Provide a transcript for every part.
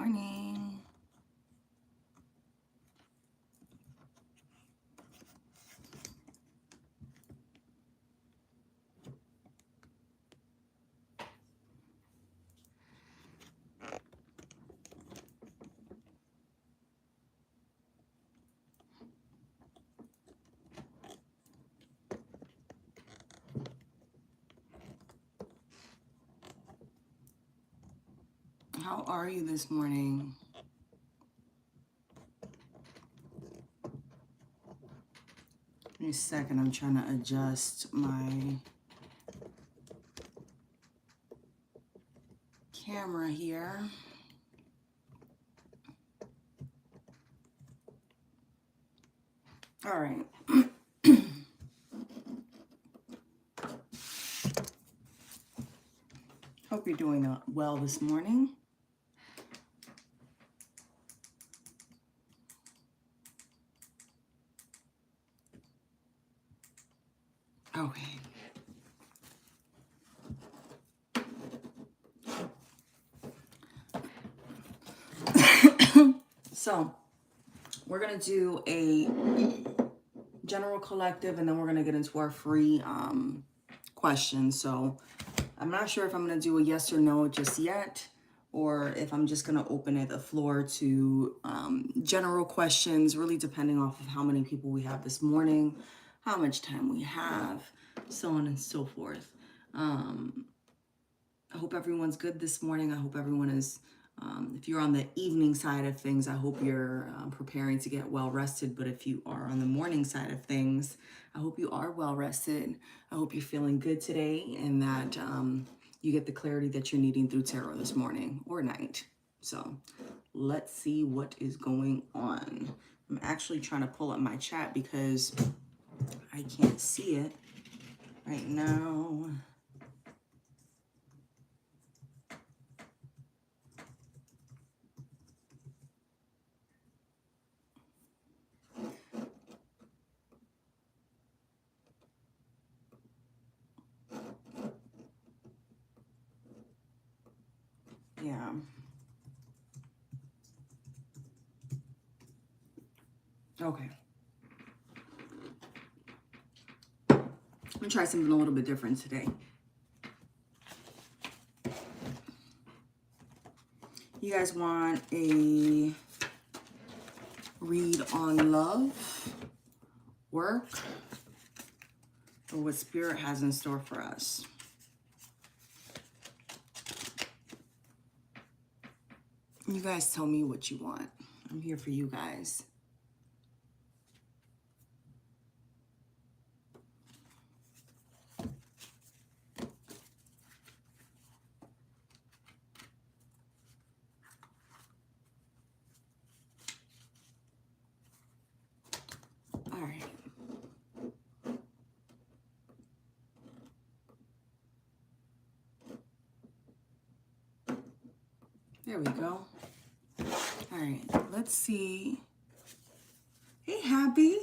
morning. How are you this morning? Give me a second, I'm trying to adjust my camera here. All right. Hope you're doing well this morning. Okay. So, we're going to do a general collective, and then we're going to get into our free questions. So, I'm not sure if I'm going to do a yes or no just yet, or if I'm just going to open the floor to general questions, really depending off of how many people we have this morning, how much time we have, so on and so forth. I hope everyone's good this morning. I hope everyone is, if you're on the evening side of things, I hope you're preparing to get well rested. But if you are on the morning side of things, I hope you are well rested. I hope you're feeling good today and that you get the clarity that you're needing through tarot this morning or night. So let's see what is going on. I'm actually trying to pull up my chat because I can't see it right now. Yeah. Okay. I'm gonna try something a little bit different today. You guys want a read on love, work, or what Spirit has in store for us? You guys tell me what you want. I'm here for you guys. All right. There we go. All right, let's see. Hey, Happy.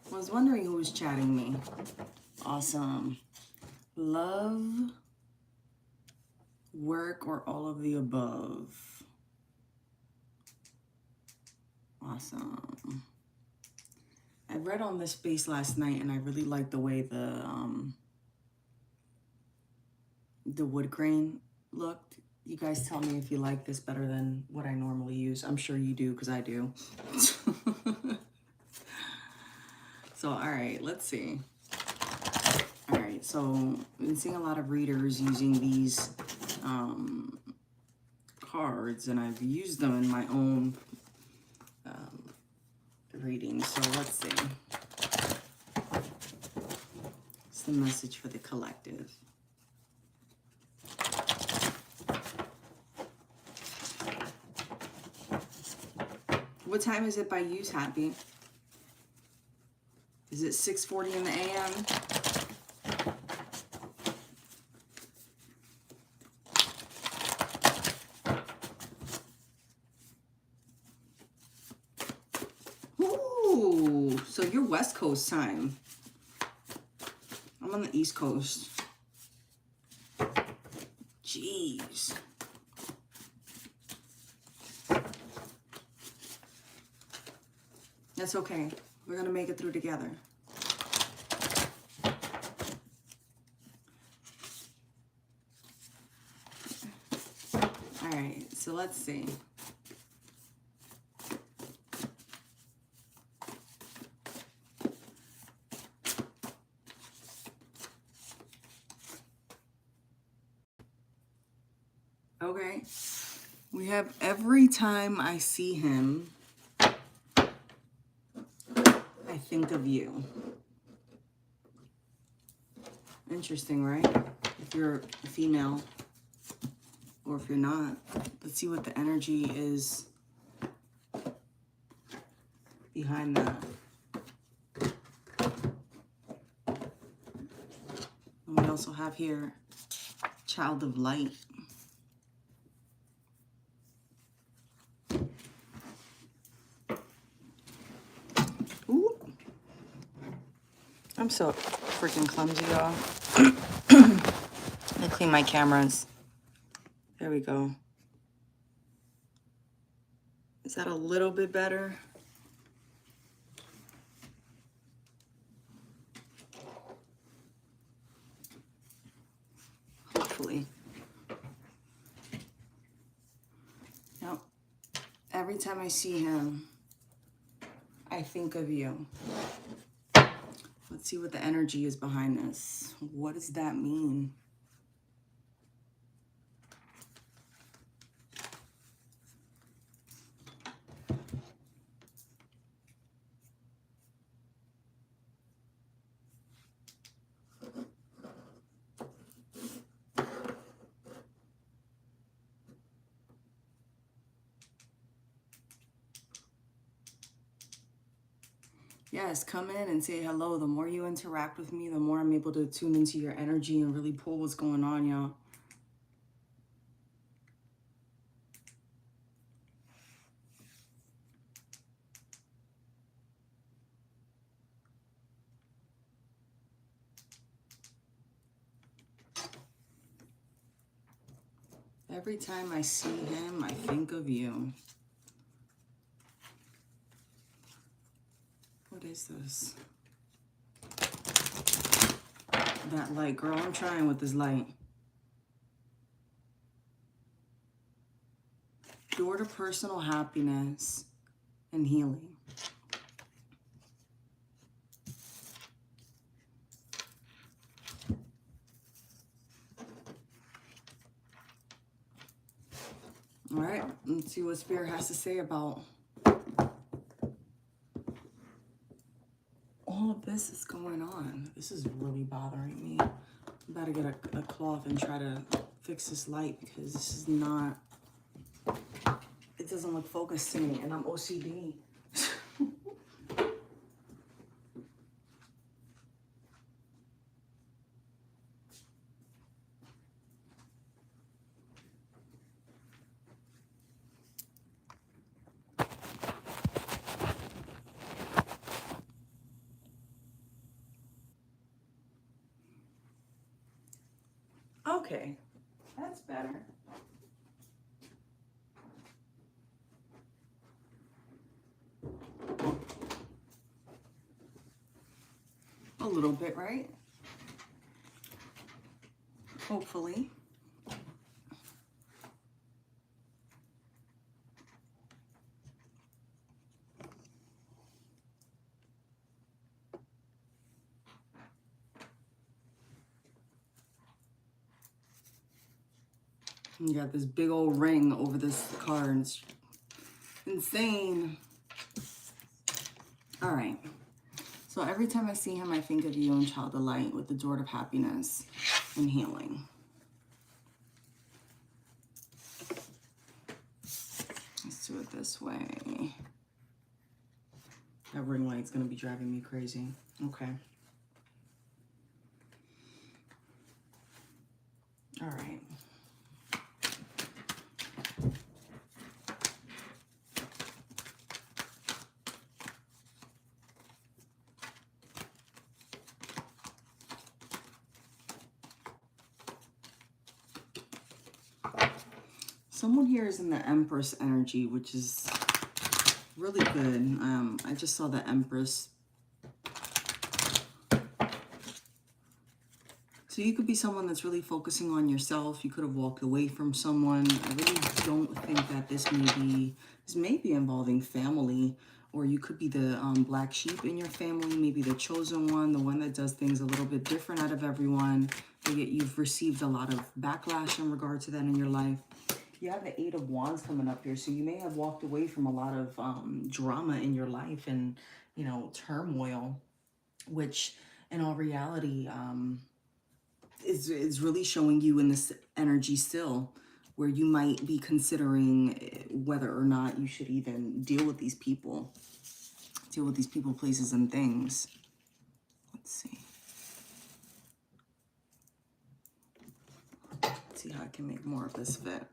I was wondering who was chatting me. Awesome. Love, work, or all of the above? Awesome. I read on this space last night, and I really liked the way the wood grain looked. You guys tell me if you like this better than what I normally use. I'm sure you do, because I do. So, all right, let's see. All right, so I've been seeing a lot of readers using these cards, and I've used them in my own readings. So let's see. It's the message for the collective. What time is it by you, Happy? Is it 6:40 in the a.m.? Ooh, so you're West Coast time. I'm on the East Coast. Jeez. That's okay. We're going to make it through together. All right, so let's see. Okay, we have every time I see him, I think of you. Interesting, right? If you're a female or if you're not, let's see what the energy is behind that. And we also have here, child of light. Ooh. I'm so freaking clumsy, y'all. Let me clean my cameras. There we go. Is that a little bit better? Hopefully. Yep. Every time I see him, I think of you. Let's see what the energy is behind this. What does that mean? Yes, come in and say hello. The more you interact with me, the more I'm able to tune into your energy and really pull what's going on, y'all. Every time I see him, I think of you. What is this? That light, girl, I'm trying with this light. Door to personal happiness and healing. All right, let's see what Spirit has to say about all of this is going on. This is really bothering me. I'm about to get a cloth and try to fix this light because this is not, it doesn't look focused to me and I'm OCD. Okay, that's better. A little bit, right? Hopefully. You got this big old ring over this car and it's insane. All right. So every time I see him, I think of you and child of light with the door of happiness and healing. Let's do it this way. That ring light's gonna be driving me crazy. Okay. All right. someone here is in the Empress energy, which is really good. I just saw the Empress. So you could be someone that's really focusing on yourself. You could have walked away from someone. I really don't think that this may be involving family, or you could be the black sheep in your family, maybe the chosen one, the one that does things a little bit different out of everyone. But yet you've received a lot of backlash in regard to that in your life. You have the Eight of Wands coming up here, so you may have walked away from a lot of drama in your life and, you know, turmoil, which in all reality, is really showing you in this energy still, where you might be considering whether or not you should even deal with these people, places, and things. Let's see. Let's see how I can make more of this fit.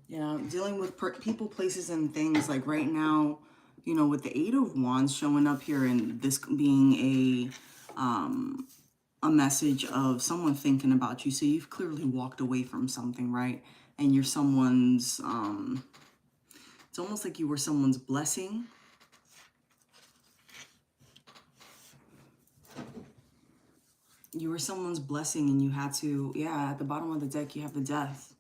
You know, dealing with people, places, and things, like right now, you know, with the Eight of Wands showing up here and this being a message of someone thinking about you. So you've clearly walked away from something, right? And you're someone's, it's almost like you were someone's blessing. You were someone's blessing and you had to, yeah, at the bottom of the deck, you have the Death.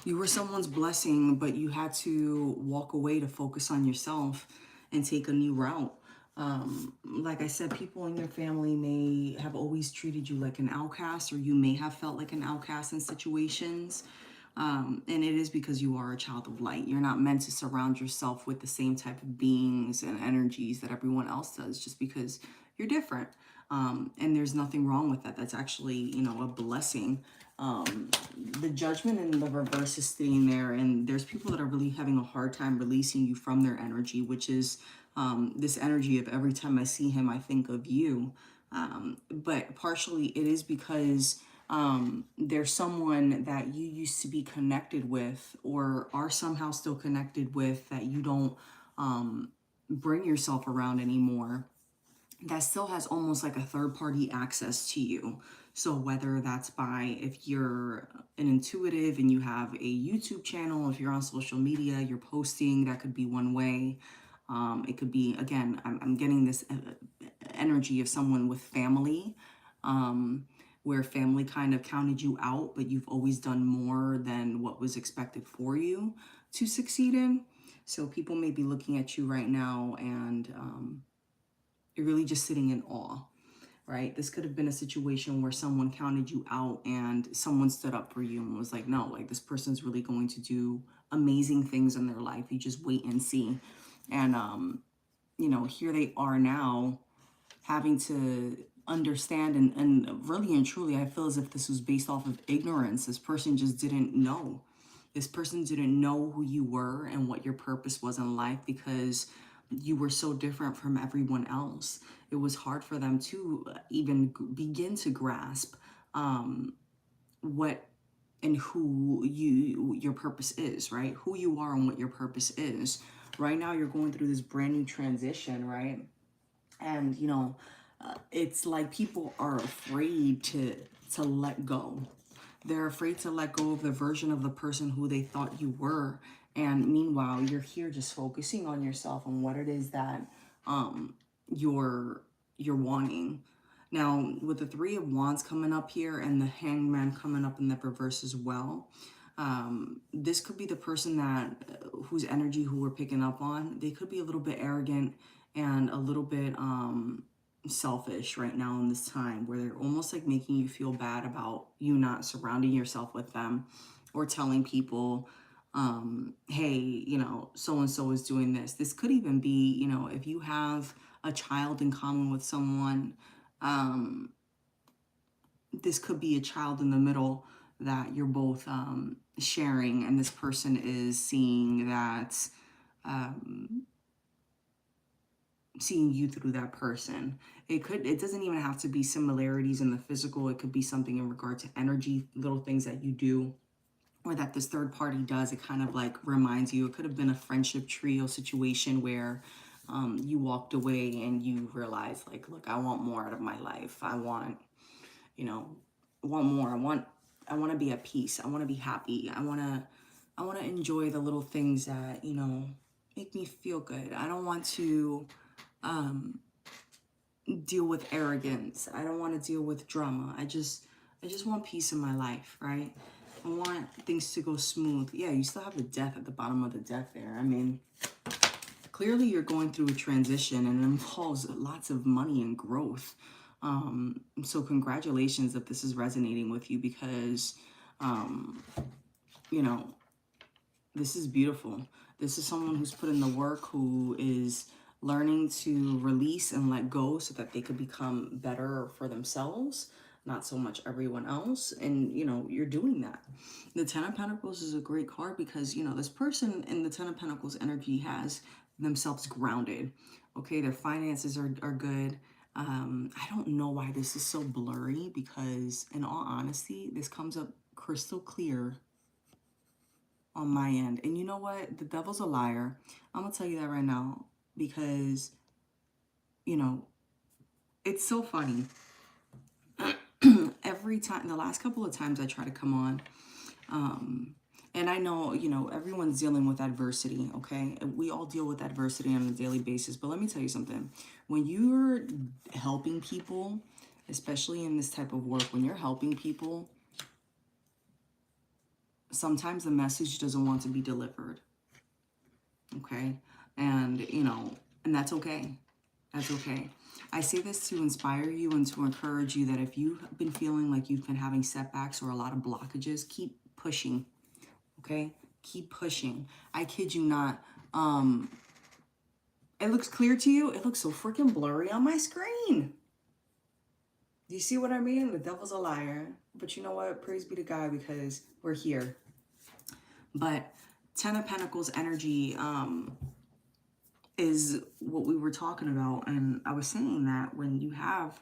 You were someone's blessing, but you had to walk away to focus on yourself and take a new route. Like I said, people in your family may have always treated you like an outcast, or you may have felt like an outcast in situations. And it is because you are a child of light. You're not meant to surround yourself with the same type of beings and energies that everyone else does, just because you're different. And there's nothing wrong with that. That's actually, you know, a blessing. The Judgment in the reverse is sitting there, and there's people that are really having a hard time releasing you from their energy, which is this energy of every time I see him, I think of you. But partially it is because there's someone that you used to be connected with, or are somehow still connected with, that you don't bring yourself around anymore, that still has almost like a third party access to you. So whether that's by, if you're an intuitive and you have a YouTube channel, if you're on social media, you're posting, that could be one way. It could be, again, I'm getting this energy of someone with family, where family kind of counted you out, but you've always done more than what was expected for you to succeed in. So people may be looking at you right now and you're really just sitting in awe, right? This could have been a situation where someone counted you out and someone stood up for you and was like, no, like this person's really going to do amazing things in their life. You just wait and see. And, you know, here they are now having to understand, and really and truly, I feel as if this was based off of ignorance. This person just didn't know. This person didn't know who you were and what your purpose was in life, because you were so different from everyone else. It was hard for them to even begin to grasp what and who your purpose is, right? Who you are and what your purpose is. Right now, you're going through this brand new transition, right? And, you know, it's like people are afraid to let go. They're afraid to let go of the version of the person who they thought you were. And meanwhile, you're here just focusing on yourself and what it is that you're wanting. Now, with the Three of Wands coming up here and the Hangman coming up in the reverse as well, this could be the person that whose energy who we're picking up on. They could be a little bit arrogant and a little bit selfish right now in this time, where they're almost like making you feel bad about you not surrounding yourself with them, or telling people, hey, you know, so-and-so is doing this. This could even be, you know, if you have a child in common with someone, this could be a child in the middle that you're both sharing, and this person is seeing that, seeing you through that person. It doesn't even have to be similarities in the physical. It could be something in regard to energy, little things that you do or that this third party does, it kind of like reminds you, it could have been a friendship trio situation where you walked away and you realized like, look, I want more out of my life. I want, you know, I want more. I want to be at peace. I want to be happy. I want to enjoy the little things that, you know, make me feel good. I don't want to deal with arrogance. I don't want to deal with drama. I just want peace in my life, right? I want things to go smooth. Yeah, you still have the death at the bottom of the deck there. I mean, clearly you're going through a transition and it involves lots of money and growth. So congratulations if this is resonating with you, because, you know, this is beautiful. This is someone who's put in the work, who is learning to release and let go so that they could become better for themselves, not so much everyone else. And, you know, you're doing that. The Ten of Pentacles is a great card because, you know, this person in the Ten of Pentacles energy has themselves grounded. Okay, their finances are good. I don't know why this is so blurry, because in all honesty, this comes up crystal clear on my end. And you know what? The devil's a liar. I'm going to tell you that right now, because, you know, it's so funny. Every time, the last couple of times I try to come on, and I know, you know, everyone's dealing with adversity, okay? We all deal with adversity on a daily basis. But let me tell you something. When you're helping people, especially in this type of work, when you're helping people, sometimes the message doesn't want to be delivered, okay? And, you know, and that's okay. That's okay. I say this to inspire you and to encourage you that if you've been feeling like you've been having setbacks or a lot of blockages, keep pushing, okay? Keep pushing. I kid you not. It looks clear to you. It looks so freaking blurry on my screen. Do you see what I mean? The devil's a liar. But you know what? Praise be to God, because we're here. But Ten of Pentacles energy is what we were talking about. And I was saying that when you have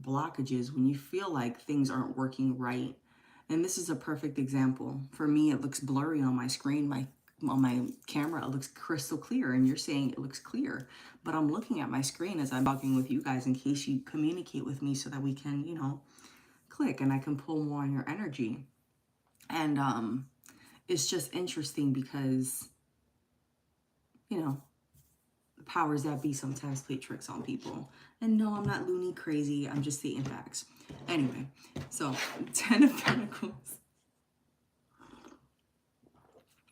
blockages, when you feel like things aren't working right, and this is a perfect example. For me, it looks blurry on my screen. On my camera, it looks crystal clear, and you're saying it looks clear. But I'm looking at my screen as I'm talking with you guys in case you communicate with me so that we can, you know, click and I can pull more on your energy. And it's just interesting because, you know, the powers that be sometimes play tricks on people. And no, I'm not loony crazy. I'm just stating facts. Anyway, so Ten of Pentacles.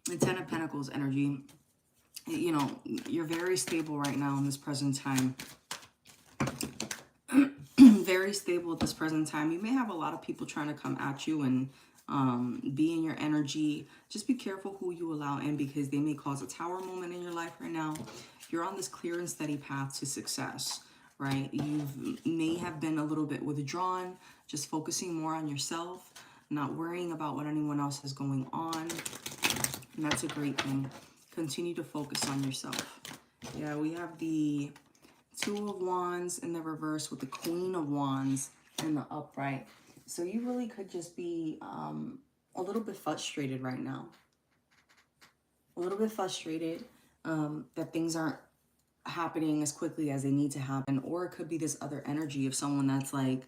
The Ten of Pentacles energy, you know, you're very stable right now in this present time. Very stable at this present time. You may have a lot of people trying to come at you and be in your energy. Just be careful who you allow in, because they may cause a tower moment in your life right now. You're on this clear and steady path to success, right? You may have been a little bit withdrawn, just focusing more on yourself, not worrying about what anyone else is going on. And that's a great thing. Continue to focus on yourself. Yeah, we have the Two of Wands in the reverse with the Queen of Wands in the upright. So you really could just be a little bit frustrated right now. A little bit frustrated that things aren't happening as quickly as they need to happen. Or it could be this other energy of someone that's like,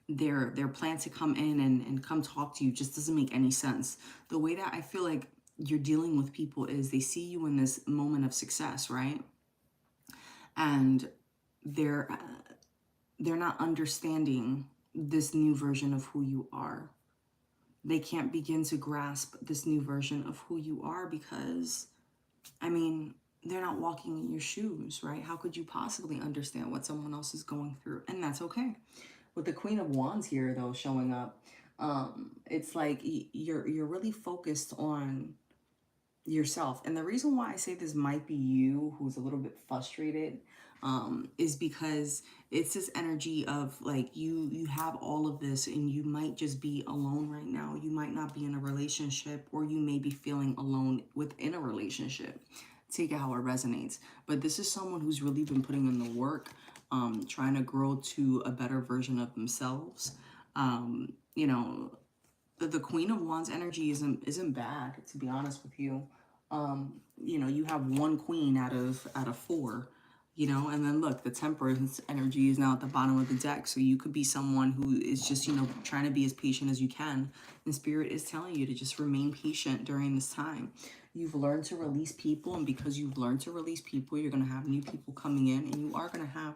their plan to come in and come talk to you just doesn't make any sense. The way that I feel like you're dealing with people is they see you in this moment of success, right? And they're not understanding this new version of who you are. They can't begin to grasp this new version of who you are because, I mean, they're not walking in your shoes, right? How could you possibly understand what someone else is going through? And that's okay. With the Queen of Wands here, though, showing up, it's like you're really focused on yourself. And the reason why I say this might be you who's a little bit frustrated is because it's this energy of like you have all of this and you might just be alone right now. You might not be in a relationship, or you may be feeling alone within a relationship. Take it how it resonates. But this is someone who's really been putting in the work, trying to grow to a better version of themselves. You know, the Queen of Wands energy isn't bad, to be honest with you. You know, you have one queen out of four, you know, and then look, the Temperance energy is now at the bottom of the deck. So you could be someone who is just, you know, trying to be as patient as you can. And Spirit is telling you to just remain patient during this time. You've learned to release people, and because you've learned to release people, you're going to have new people coming in, and you are going to have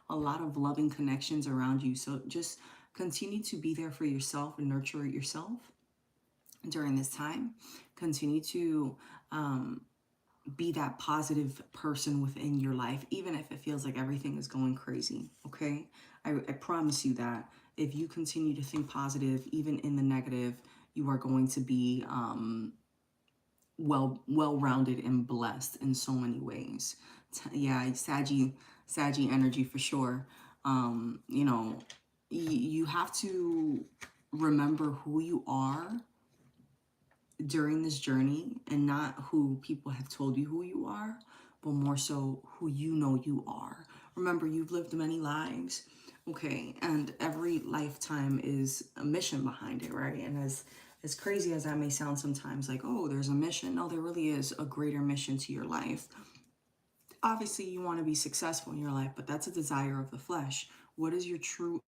a lot of loving connections around you. So just continue to be there for yourself and nurture yourself during this time. Continue to be that positive person within your life, even if it feels like everything is going crazy. Okay, I promise you that if you continue to think positive, even in the negative, you are going to be well-rounded and blessed in so many ways. Yeah, Saggy energy for sure. You know, you have to remember who you are during this journey, and not who people have told you who you are, but more so who you know you are. Remember, you've lived many lives, okay, and every lifetime is a mission behind it, right? And as crazy as that may sound sometimes, like, oh, there's a mission. No, there really is a greater mission to your life. Obviously, you want to be successful in your life, but that's a desire of the flesh. What is your true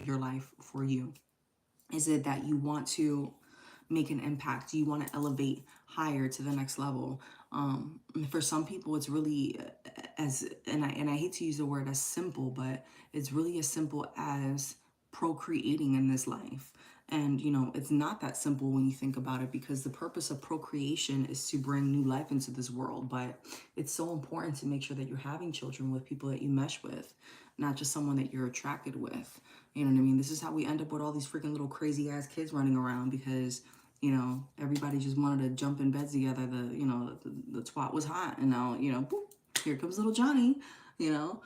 your life for you? Is it that you want to make an impact? Do you want to elevate higher to the next level? For some people, it's really and I hate to use the word as simple, but it's really as simple as procreating in this life. And you know, it's not that simple when you think about it, because the purpose of procreation is to bring new life into this world. But it's so important to make sure that you're having children with people that you mesh with, not just someone that you're attracted with. You know what I mean? This is how we end up with all these freaking little crazy ass kids running around, because you know, everybody just wanted to jump in beds together. The twat was hot, and now, you know, boop, here comes little Johnny, you know.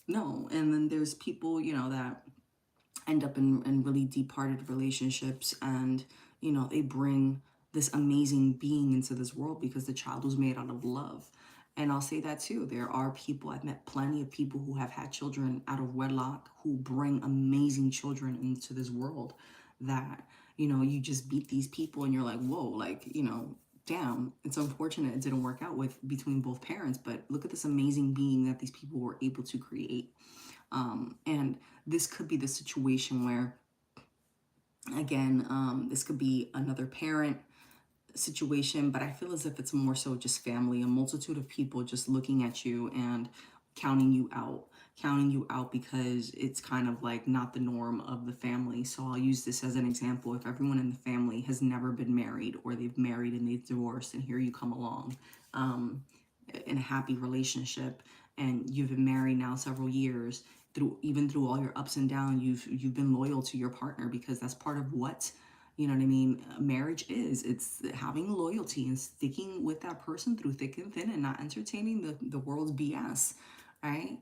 No, and then there's people, you know, that end up in really deep-hearted relationships, and you know, they bring this amazing being into this world because the child was made out of love. And I'll say that too, there are people, I've met plenty of people who have had children out of wedlock, who bring amazing children into this world, that, you know, you just meet these people and you're like, whoa, like, you know, damn, it's unfortunate it didn't work out with between both parents, but look at this amazing being that these people were able to create. And this could be the situation where, again, this could be another parent situation, but I feel as if it's more so just family, a multitude of people just looking at you and counting you out because it's kind of like not the norm of the family. So I'll use this as an example. If everyone in the family has never been married, or they've married and they've divorced, and here you come along in a happy relationship, and you've been married now several years, through all your ups and downs, you've been loyal to your partner, because that's part of what, you know what I mean, marriage is. It's having loyalty and sticking with that person through thick and thin, and not entertaining the world's BS, right?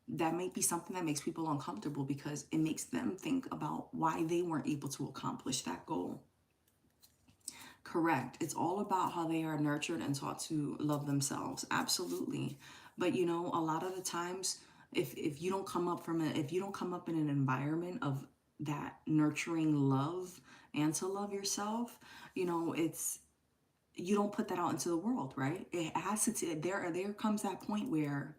That may be something that makes people uncomfortable, because it makes them think about why they weren't able to accomplish that goal. Correct. It's all about how they are nurtured and taught to love themselves. Absolutely. But you know, a lot of the times, if you don't come up if you don't come up in an environment of that nurturing love, and to love yourself, you know, you don't put that out into the world, right? It has to, there comes that point where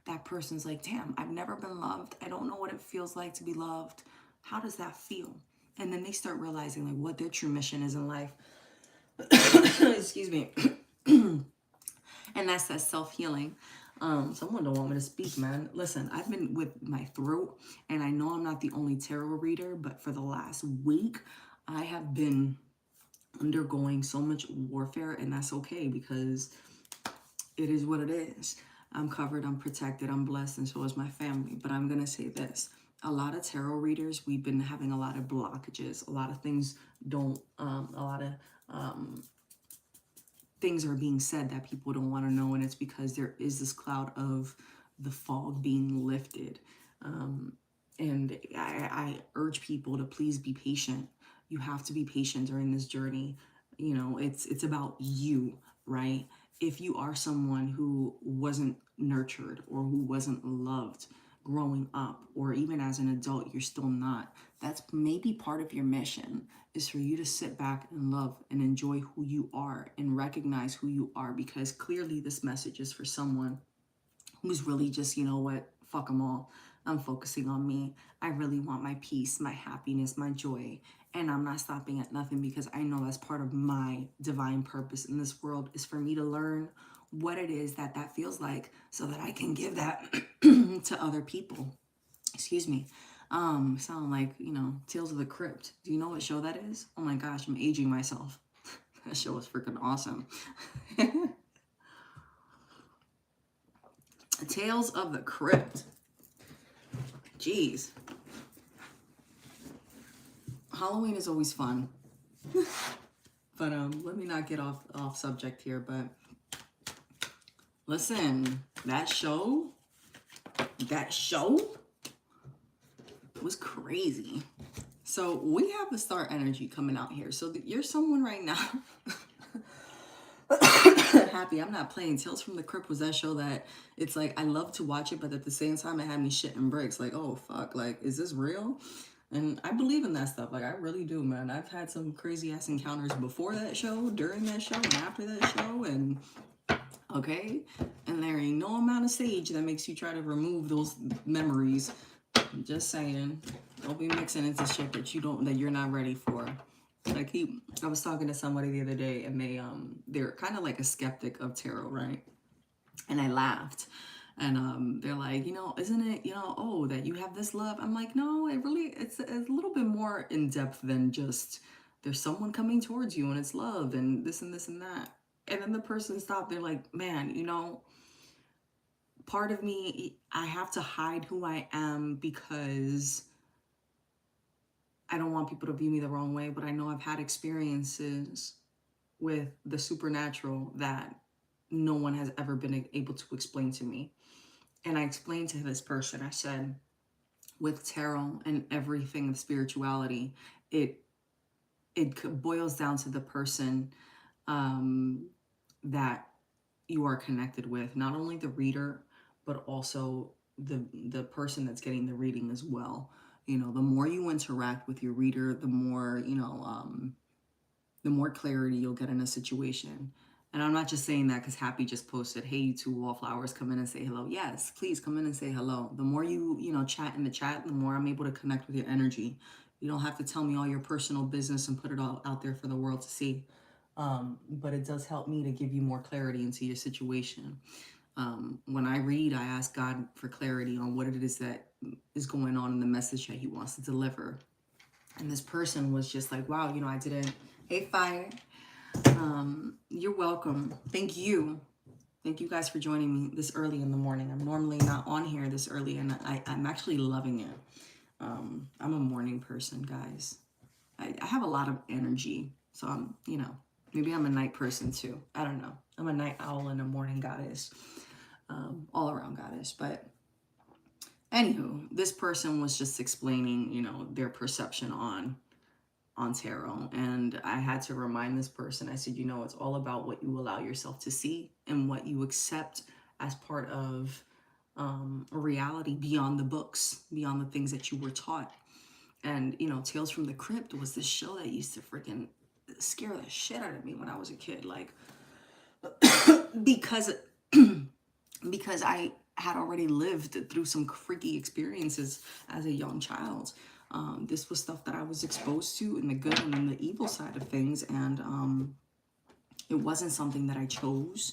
that person's like, damn, I've never been loved. I don't know what it feels like to be loved. How does that feel? And then they start realizing like what their true mission is in life. Excuse me. And that's that self-healing. Someone don't want me to speak, man. Listen, I've been with my throat, and I know I'm not the only tarot reader, but for the last week, I have been undergoing so much warfare, and that's okay, because it is what it is. I'm covered, I'm protected, I'm blessed, and so is my family. But I'm going to say this. A lot of tarot readers, we've been having a lot of blockages. A lot of things things are being said that people don't want to know, and it's because there is this cloud of the fog being lifted. And I urge people to please be patient. You have to be patient during this journey. You know, it's about you, right? If you are someone who wasn't nurtured, or who wasn't loved growing up, or even as an adult, you're still not, That's maybe part of your mission, is for you to sit back and love and enjoy who you are and recognize who you are, because clearly this message is for someone who's really just, you know what, fuck them all. I'm focusing on me. I really want my peace, my happiness, my joy. And I'm not stopping at nothing, because I know that's part of my divine purpose in this world, is for me to learn what it is that that feels like, so that I can give that to other people. Excuse me. Sound like, you know, Tales of the Crypt. Do you know what show that is? Oh my gosh, I'm aging myself. That show was freaking awesome. Tales of the Crypt. Jeez. Halloween is always fun. But let me not get off subject here, but listen, that show was crazy. So we have the star energy coming out here. So you're someone right now. Happy I'm not playing. Tales from the Crypt was that show that it's like I love to watch it, but at the same time it had me shitting bricks. Like, oh fuck, like, is this real? And I believe in that stuff. Like, I really do, man. I've had some crazy ass encounters before that show, during that show, and after that show, and okay. And there ain't no amount of sage that makes you try to remove those memories. I'm just saying, don't be mixing into shit that you're not ready for. I was talking to somebody the other day, and they're kind of like a skeptic of tarot, right? And I laughed. And they're like, you know, isn't it, you know, oh, that you have this love? I'm like, no, it's a little bit more in depth than just there's someone coming towards you and it's love and this and this and that. And then the person stopped. They're like, man, you know, part of me, I have to hide who I am because I don't want people to view me the wrong way, but I know I've had experiences with the supernatural that no one has ever been able to explain to me. And I explained to this person, I said, with tarot and everything of spirituality, it boils down to the person that you are connected with, not only the reader, but also the person that's getting the reading as well. You know, the more you interact with your reader, the more, you know, the more clarity you'll get in a situation. And I'm not just saying that because Happy just posted, hey, you two wallflowers, come in and say hello. Yes, please come in and say hello. The more you know, chat in the chat, the more I'm able to connect with your energy. You don't have to tell me all your personal business and put it all out there for the world to see. But it does help me to give you more clarity into your situation. When I read, I ask God for clarity on what it is that is going on in the message that he wants to deliver. And this person was just like, wow, you know, I didn't. Hey, Fire. You're welcome. Thank you. Thank you guys for joining me this early in the morning. I'm normally not on here this early, and I'm actually loving it. I'm a morning person, guys. I have a lot of energy, so I'm, you know, maybe I'm a night person too. I don't know. I'm a night owl and a morning goddess, all around goddess. But anywho, this person was just explaining, you know, their perception on tarot, and I had to remind this person, I said, you know, it's all about what you allow yourself to see and what you accept as part of a reality beyond the books, beyond the things that you were taught. And, you know, Tales from the Crypt was this show that used to freaking scare the shit out of me when I was a kid, like, because I had already lived through some freaky experiences as a young child. This was stuff that I was exposed to in the good and in the evil side of things. And it wasn't something that I chose.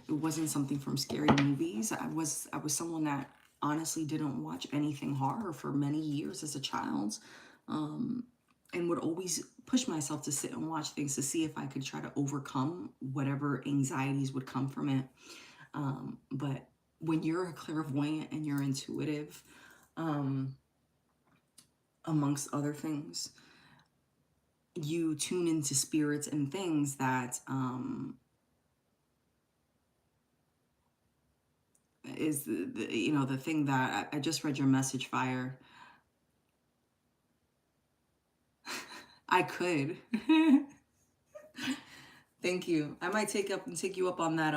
It wasn't something from scary movies. I was someone that honestly didn't watch anything horror for many years as a child. And would always push myself to sit and watch things to see if I could try to overcome whatever anxieties would come from it. But when you're a clairvoyant and you're intuitive, amongst other things, you tune into spirits and things that is you know, the thing that I just read your message, Fire. I could. Thank you. I might take you up on that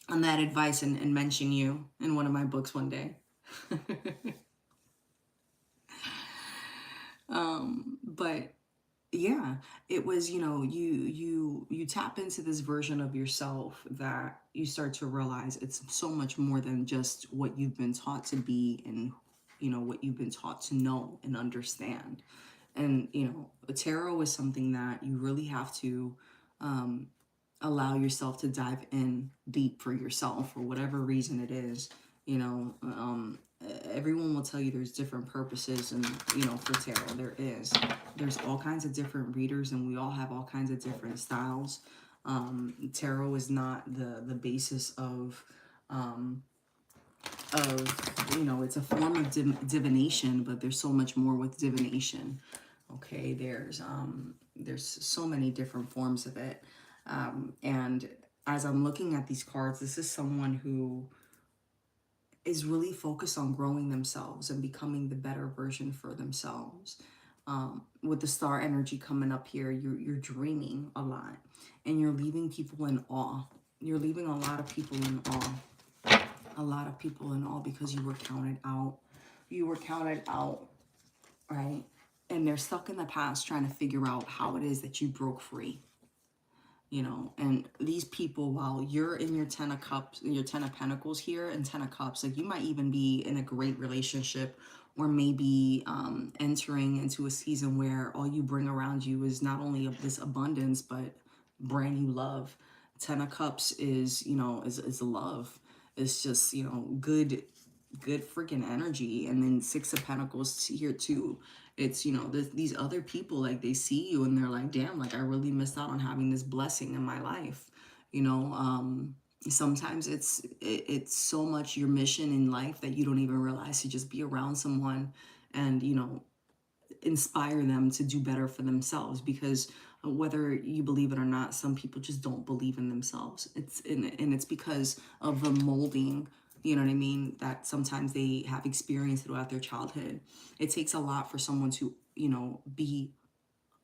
advice and mention you in one of my books one day. But yeah, it was, you know, you tap into this version of yourself that you start to realize it's so much more than just what you've been taught to be, and you know what you've been taught to know and understand. And you know, tarot is something that you really have to um, allow yourself to dive in deep for yourself, for whatever reason it is. You know, everyone will tell you there's different purposes, and you know, for tarot there's all kinds of different readers, and we all have all kinds of different styles. Tarot is not the basis um, of, you know, it's a form of divination, but there's so much more with divination. Okay, there's so many different forms of it. And as I'm looking at these cards, this is someone who is really focused on growing themselves and becoming the better version for themselves. With the star energy coming up here, you're dreaming a lot, and you're leaving people in awe. You're leaving a lot of people in awe. A lot of people in awe, because you were counted out. You were counted out, right? And they're stuck in the past trying to figure out how it is that you broke free. You know, and these people, while you're in your 10 of cups, your 10 of pentacles here, and 10 of cups, like you might even be in a great relationship, or maybe entering into a season where all you bring around you is not only of this abundance, but brand new love. 10 of cups is, you know, is love. It's just, you know, good freaking energy. And then 6 of pentacles here too. It's, you know, these other people, like they see you and they're like, damn, like I really missed out on having this blessing in my life. You know, sometimes it's so much your mission in life that you don't even realize, to just be around someone and, you know, inspire them to do better for themselves. Because whether you believe it or not, some people just don't believe in themselves. And it's because of the molding, you know what I mean, that sometimes they have experienced throughout their childhood. It takes a lot for someone to, you know, be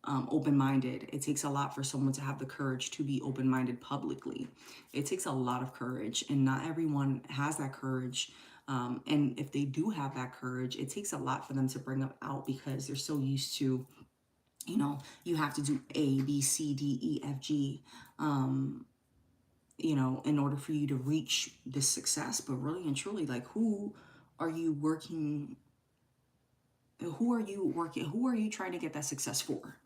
open-minded. It takes a lot for someone to have the courage to be open-minded publicly. It takes a lot of courage, and not everyone has that courage. And if they do have that courage, it takes a lot for them to bring it out, because they're so used to, you know, you have to do A, B, C, D, E, F, G, you know, in order for you to reach this success. But really and truly, like, who are you working? Who are you working? Who are you trying to get that success for?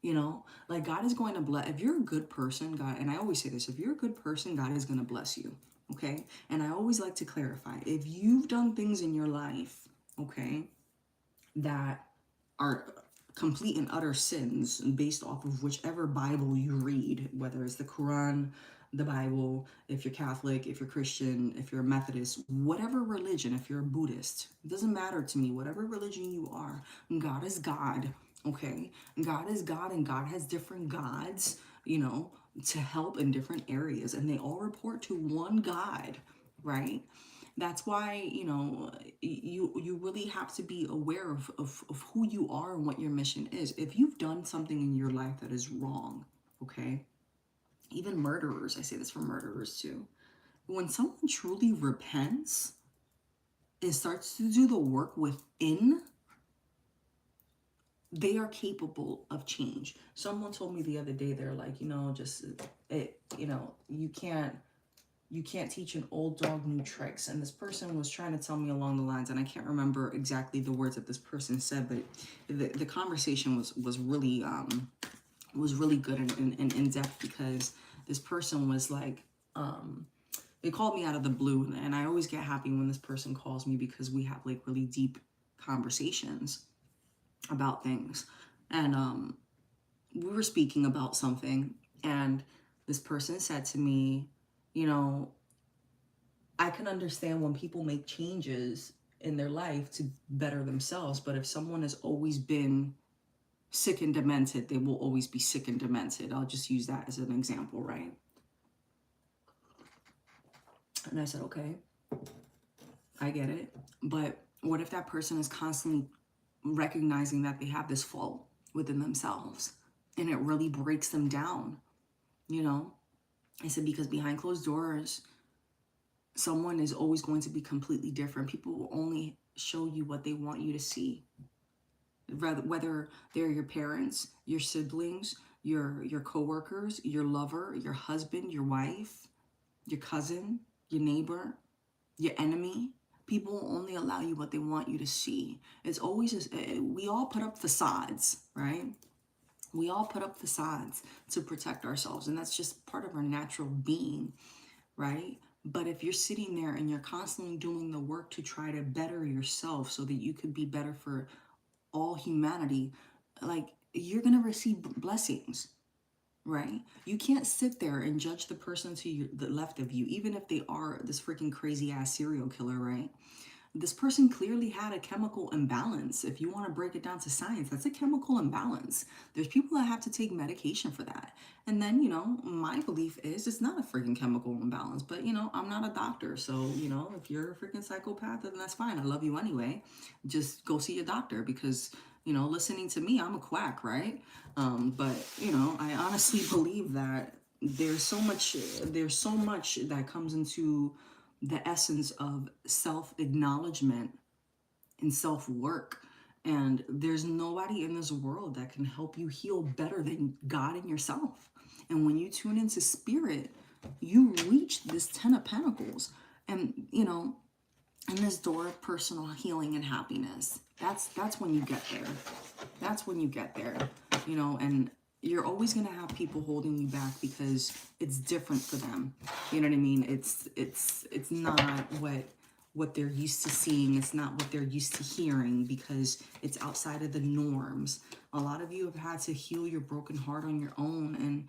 You know, like God is going to bless. If you're a good person, God, and I always say this, if you're a good person, God is going to bless you. Okay. And I always like to clarify, if you've done things in your life, okay, that are complete and utter sins based off of whichever Bible you read, whether it's the Quran, the Bible, if you're Catholic, if you're Christian, if you're a Methodist, whatever religion, if you're a Buddhist, it doesn't matter to me, whatever religion you are, God is God, okay? God is God, and God has different gods, you know, to help in different areas, and they all report to one God, right? That's why, you know, you really have to be aware of who you are and what your mission is. If you've done something in your life that is wrong, okay, even murderers, I say this for murderers too, when someone truly repents and starts to do the work within, they are capable of change. Someone told me the other day, they're like, you know, just it, you know, you can't teach an old dog new tricks. And this person was trying to tell me along the lines, and I can't remember exactly the words that this person said, but the conversation was really good and in depth, because this person was like, they called me out of the blue, and I always get happy when this person calls me, because we have like really deep conversations about things. And we were speaking about something, and this person said to me, you know, I can understand when people make changes in their life to better themselves, but if someone has always been sick and demented, they will always be sick and demented. I'll just use that as an example, right? And I said, okay, I get it. But what if that person is constantly recognizing that they have this fault within themselves, and it really breaks them down, you know? I said, because behind closed doors, someone is always going to be completely different. People will only show you what they want you to see. whether they're your parents, your siblings, your coworkers, your lover, your husband, your wife, your cousin, your neighbor, your enemy. People only allow you what they want you to see. It's always just, we all put up facades, right? We all put up facades to protect ourselves, and that's just part of our natural being, right? But if you're sitting there and you're constantly doing the work to try to better yourself so that you could be better for all humanity, like, you're gonna receive blessings, right? You can't sit there and judge the person to the left of you, even if they are this freaking crazy ass serial killer, right? This person clearly had a chemical imbalance. If you want to break it down to science, that's a chemical imbalance. There's people that have to take medication for that. And then, my belief is it's not a freaking chemical imbalance. But, I'm not a doctor. So, if you're a freaking psychopath, then that's fine. I love you anyway. Just go see a doctor because, listening to me, I'm a quack, right? But, I honestly believe that there's so much that comes into the essence of self-acknowledgement and self-work. And there's nobody in this world that can help you heal better than God and yourself. And when you tune into spirit, you reach this 10 of Pentacles. And, and this door of personal healing and happiness. That's when you get there. That's when you get there. And you're always going to have people holding you back because it's different for them. You know what I mean? It's not what they're used to seeing. It's not what they're used to hearing because it's outside of the norms. A lot of you have had to heal your broken heart on your own and,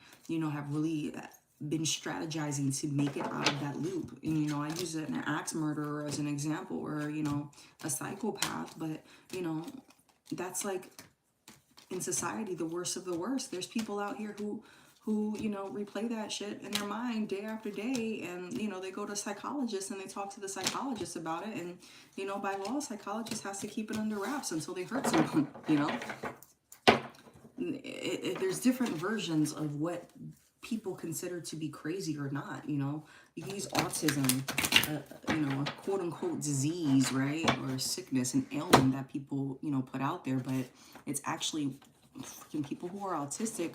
have really been strategizing to make it out of that loop. And, I use an axe murderer as an example, or, a psychopath, but, that's like, in society, the worst of the worst. There's people out here who replay that shit in their mind day after day, and they go to psychologists and they talk to the psychologist about it, and by law, psychologist has to keep it under wraps until they hurt someone. There's different versions of what people consider to be crazy or not. You can use autism, a quote unquote disease, right, or sickness, an ailment that people put out there, but it's actually freaking people who are autistic.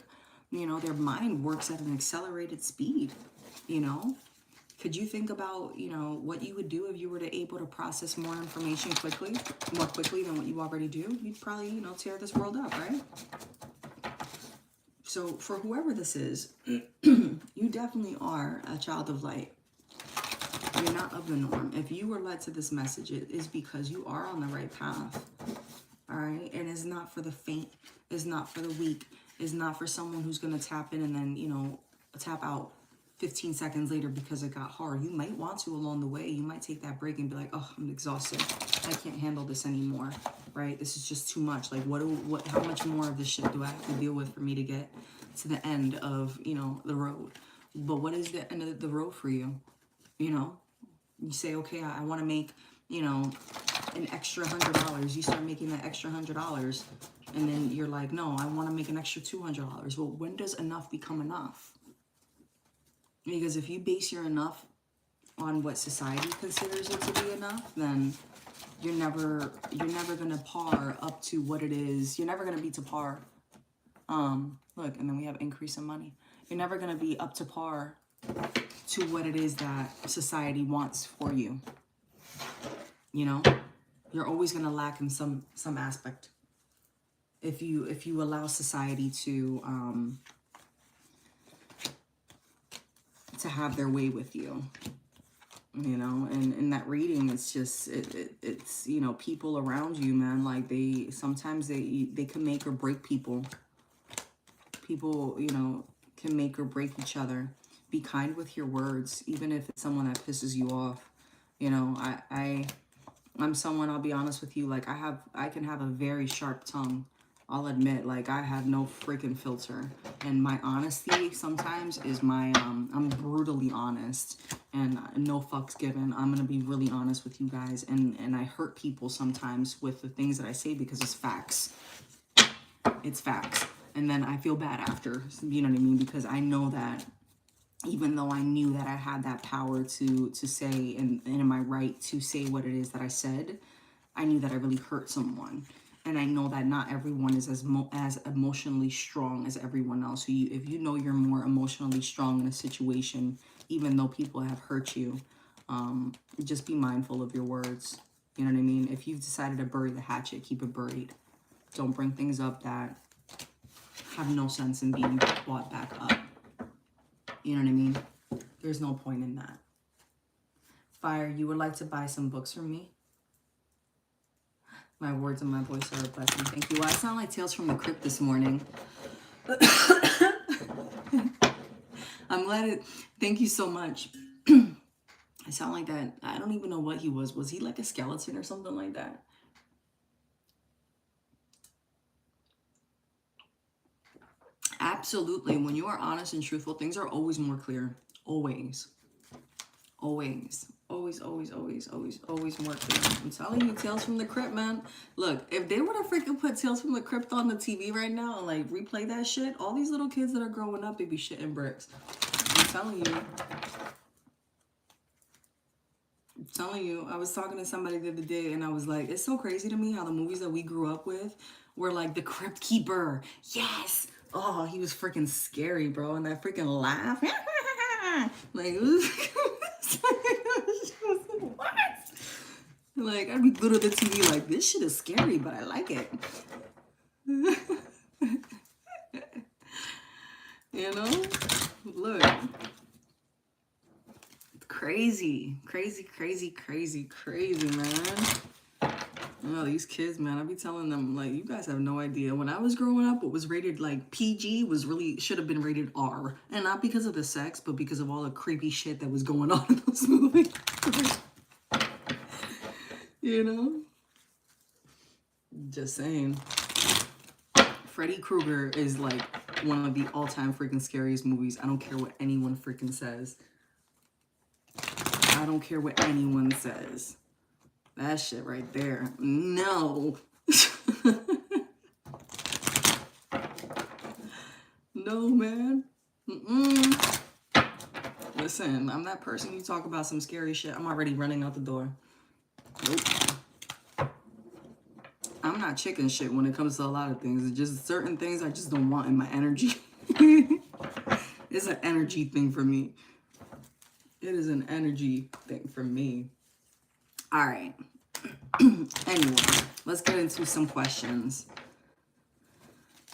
Their mind works at an accelerated speed. Could you think about what you would do if you were able to process more information more quickly than what you already do? You'd probably tear this world up, right? So for whoever this is, you definitely are a child of light. You're not of the norm. If you were led to this message, it is because you are on the right path. All right? And it's not for the faint. It's not for the weak. It's not for someone who's going to tap in and then, tap out 15 seconds later because it got hard. You might want to along the way. You might take that break and be like, oh, I'm exhausted. I can't handle this anymore, right? This is just too much. Like, how much more of this shit do I have to deal with for me to get to the end of, the road? But what is the end of the road for you? You say, okay, I want to make, an extra $100. You start making that extra $100. And then you're like, no, I want to make an extra $200. Well, when does enough become enough? Because if you base your enough on what society considers it to be enough, then you're never going to par up to what it is. You're never going to be to par. Look, and then we have increase in money. You're never going to be up to par to what it is that society wants for you. You're always going to lack in some aspect if you allow society to have their way with you. And in that reading, it's just it's people around you, man. Like, sometimes they can make or break people. People can make or break each other. Be kind with your words, even if it's someone that pisses you off. I'm someone, I'll be honest with you, like, I can have a very sharp tongue. I'll admit, like, I have no freaking filter. And my honesty sometimes is I'm brutally honest. And no fucks given. I'm going to be really honest with you guys. And I hurt people sometimes with the things that I say because it's facts. It's facts. And then I feel bad after, you know what I mean? Because I know that even though I knew that I had that power to say and in my right to say what it is that I said, I knew that I really hurt someone. And I know that not everyone is as emotionally strong as everyone else. So if you know you're more emotionally strong in a situation, even though people have hurt you, just be mindful of your words. You know what I mean? If you've decided to bury the hatchet, keep it buried. Don't bring things up that have no sense in being brought back up. You know what I mean? There's no point in that. Fire, you would like to buy some books from me? My words and my voice are a blessing. Thank you. Well, I sound like Tales from the Crypt this morning. I'm glad it... Thank you so much. I sound like that. I don't even know what he was. Was he like a skeleton or something like that? Absolutely. When you are honest and truthful, things are always more clear. Always. Always. Always, always, always, always, always more clear. I'm telling you, Tales from the Crypt, man. Look, if they were to freaking put Tales from the Crypt on the TV right now and like replay that shit, all these little kids that are growing up, they'd be shitting bricks. I'm telling you. I'm telling you. I was talking to somebody the other day and I was like, it's so crazy to me how the movies that we grew up with were like The Crypt Keeper. Yes. Oh, he was freaking scary, bro. And that freaking laugh. Like, it was... what? Like, I'd be glued to the TV like, this shit is scary, but I like it. You know? Look. Crazy, crazy, crazy, crazy, crazy, man. Oh, these kids, man, I be telling them, like, you guys have no idea. When I was growing up, what was rated, like, PG was really, should have been rated R. And not because of the sex, but because of all the creepy shit that was going on in those movies. You know? Just saying. Freddy Krueger is, like, one of the all-time freaking scariest movies. I don't care what anyone freaking says. I don't care what anyone says. That shit right there. No. No, man. Listen, I'm that person you talk about some scary shit, I'm already running out the door. Nope. I'm not chicken shit when it comes to a lot of things. It's just certain things I just don't want in my energy. It's an energy thing for me. It is an energy thing for me. All right. Anyway, let's get into some questions.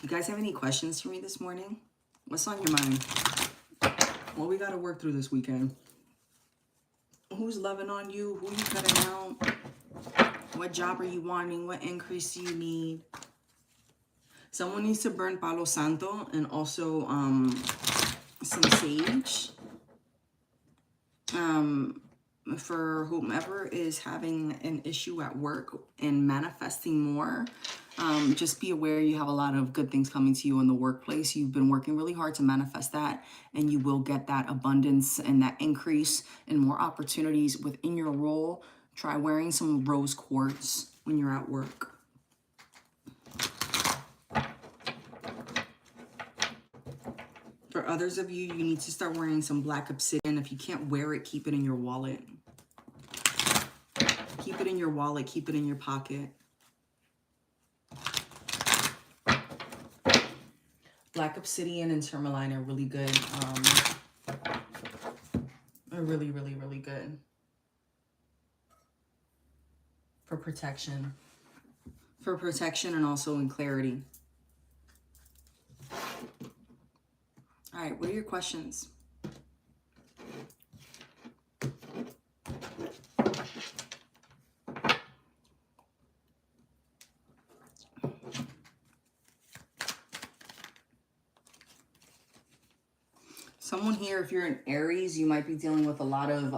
You guys have any questions for me this morning? What's on your mind? What we got to work through this weekend? Who's loving on you? Who you cutting out? What job are you wanting? What increase do you need? Someone needs to burn Palo Santo and also some sage. For whomever is having an issue at work and manifesting more, just be aware you have a lot of good things coming to you in the workplace. You've been working really hard to manifest that, and you will get that abundance and that increase and more opportunities within your role. Try wearing some rose quartz when you're at work. For others of you, you need to start wearing some black obsidian. If you can't wear it, keep it in your wallet. Keep it in your wallet. Keep it in your pocket. Black obsidian and tourmaline are really good. Are really, really, really good for protection. For protection and also in clarity. All right, what are your questions? Someone here, if you're an Aries, you might be dealing with a lot of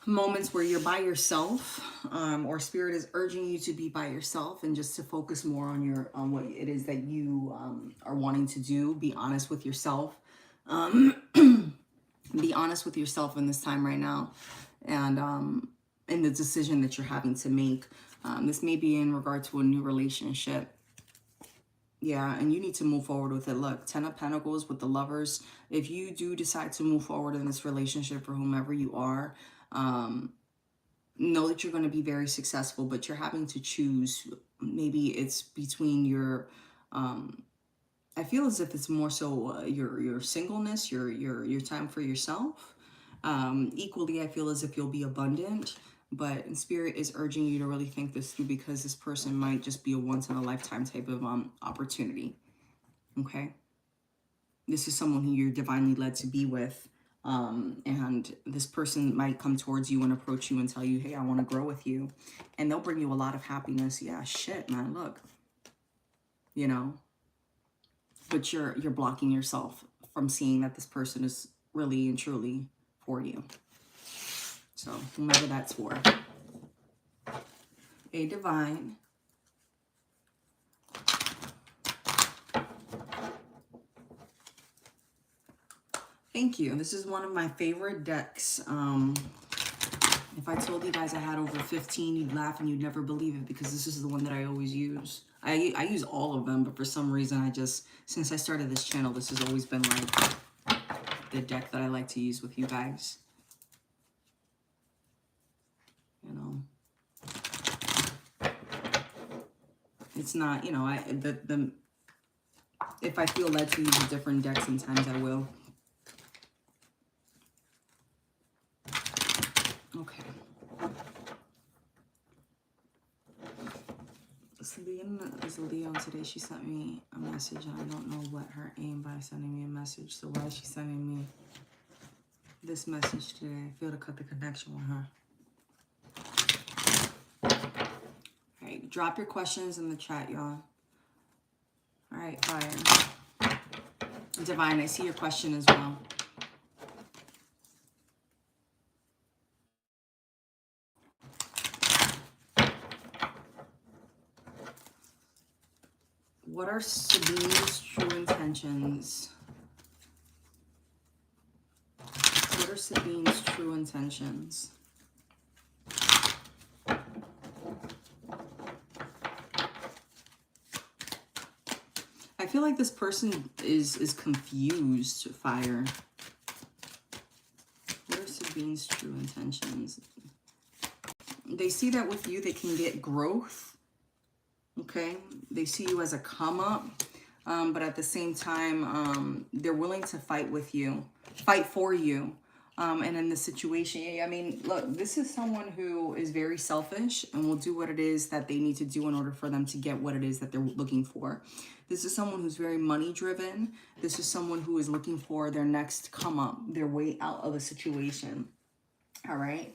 moments where you're by yourself, or spirit is urging you to be by yourself and just to focus more on what it is that you are wanting to do. Be honest with yourself. Be honest with yourself in this time right now, and in the decision that you're having to make. This may be in regard to a new relationship. Yeah, and you need to move forward with it. Look, 10 of Pentacles with the Lovers. If you do decide to move forward in this relationship for whomever you are, know that you're going to be very successful, but you're having to choose. Maybe it's between your, I feel as if it's more so your singleness, your time for yourself. Equally, I feel as if you'll be abundant, but Spirit is urging you to really think this through, because this person might just be a once in a lifetime type of opportunity. Okay, this is someone who you're divinely led to be with. And this person might come towards you and approach you and tell you, hey, I want to grow with you. And they'll bring you a lot of happiness. Yeah, shit, man, look. You know, but you're blocking yourself from seeing that this person is really and truly for you. So whomever that's for. A divine. Thank you. This is one of my favorite decks. If I told you guys I had over 15, you'd laugh and you'd never believe it, because this is the one that I always use. I use all of them, but for some reason since I started this channel, this has always been like the deck that I like to use with you guys. You know, it's not, you know, if I feel led to use a different deck, sometimes I will. Okay. Selena is a Leo today. She sent me a message, and I don't know what her aim by sending me a message. So why is she sending me this message today? I feel to cut the connection with her. All right, drop your questions in the chat, y'all. All right, fire. Divine, I see your question as well. What are Sabine's true intentions? What are Sabine's true intentions? I feel like this person is confused, fire. What are Sabine's true intentions? They see that with you, they can get growth. Okay, they see you as a come up, but at the same time, they're willing to fight with you, fight for you. And in this situation, I mean, look, this is someone who is very selfish and will do what it is that they need to do in order for them to get what it is that they're looking for. This is someone who's very money driven. This is someone who is looking for their next come up, their way out of a situation. All right.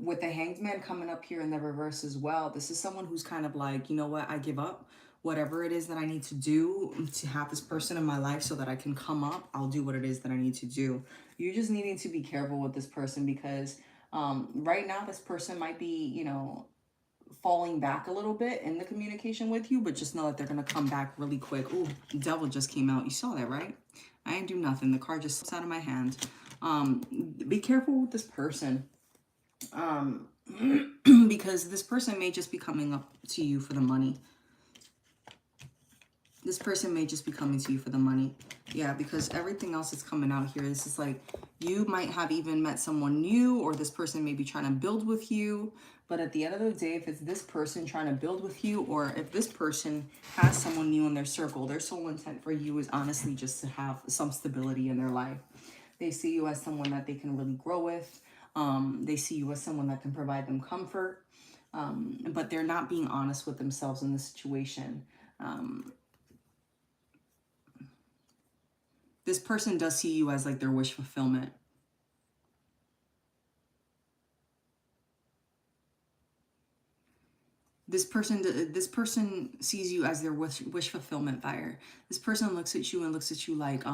With the Hanged Man coming up here in the reverse as well, this is someone who's kind of like, you know what, I give up. Whatever it is that I need to do to have this person in my life so that I can come up, I'll do what it is that I need to do. You're just needing to be careful with this person, because right now this person might be, you know, falling back a little bit in the communication with you, but just know that they're going to come back really quick. Ooh, Devil just came out. You saw that, right? I didn't do nothing. The card just slipped out of my hand. Be careful with this person. Because this person may just be coming up to you for the money. This person may just be coming to you for the money. Yeah, because everything else is coming out here. This is like, you might have even met someone new, or this person may be trying to build with you. But at the end of the day, if it's this person trying to build with you, or if this person has someone new in their circle, their sole intent for you is honestly just to have some stability in their life. They see you as someone that they can really grow with. They see you as someone that can provide them comfort. But they're not being honest with themselves in this situation. This person does see you as like their wish fulfillment. This person sees you as their wish fulfillment, fire. This person looks at you and looks at you like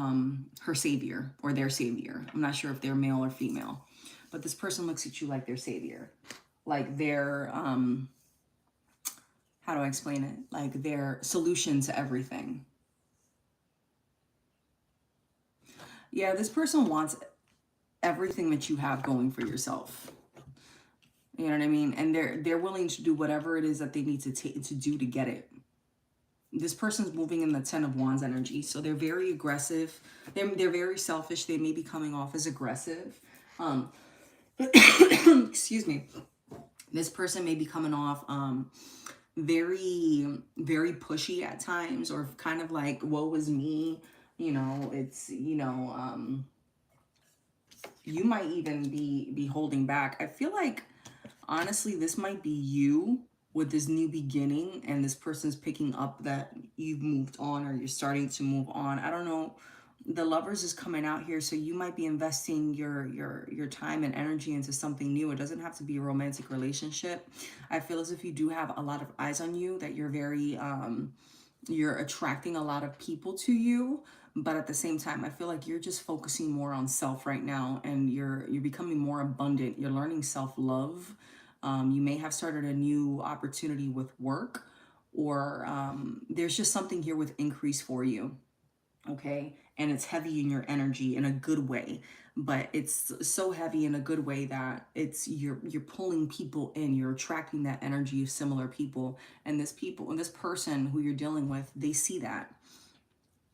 her savior or their savior. I'm not sure if they're male or female, but this person looks at you like their savior, like their how do I explain it? Like their solution to everything. Yeah, this person wants everything that you have going for yourself. You know what I mean? And they're willing to do whatever it is that they need to do to get it. This person's moving in the 10 of Wands energy, so they're very aggressive. They're very selfish. They may be coming off as aggressive. Excuse me. This person may be coming off very, very pushy at times, or kind of like, woe is me. You know, it's, you might even be holding back. I feel like, honestly, this might be you with this new beginning, and this person's picking up that you've moved on, or you're starting to move on. I don't know. The Lovers is coming out here, so you might be investing your time and energy into something new. It doesn't have to be a romantic relationship. I feel as if you do have a lot of eyes on you, that you're very you're attracting a lot of people to you, but at the same time, I feel like you're just focusing more on self right now, and you're becoming more abundant. You're learning self-love. You may have started a new opportunity with work, or there's just something here with increase for you. Okay, and it's heavy in your energy in a good way, but it's so heavy in a good way that it's you're pulling people in, you're attracting that energy of similar people, and this person who you're dealing with, they see that,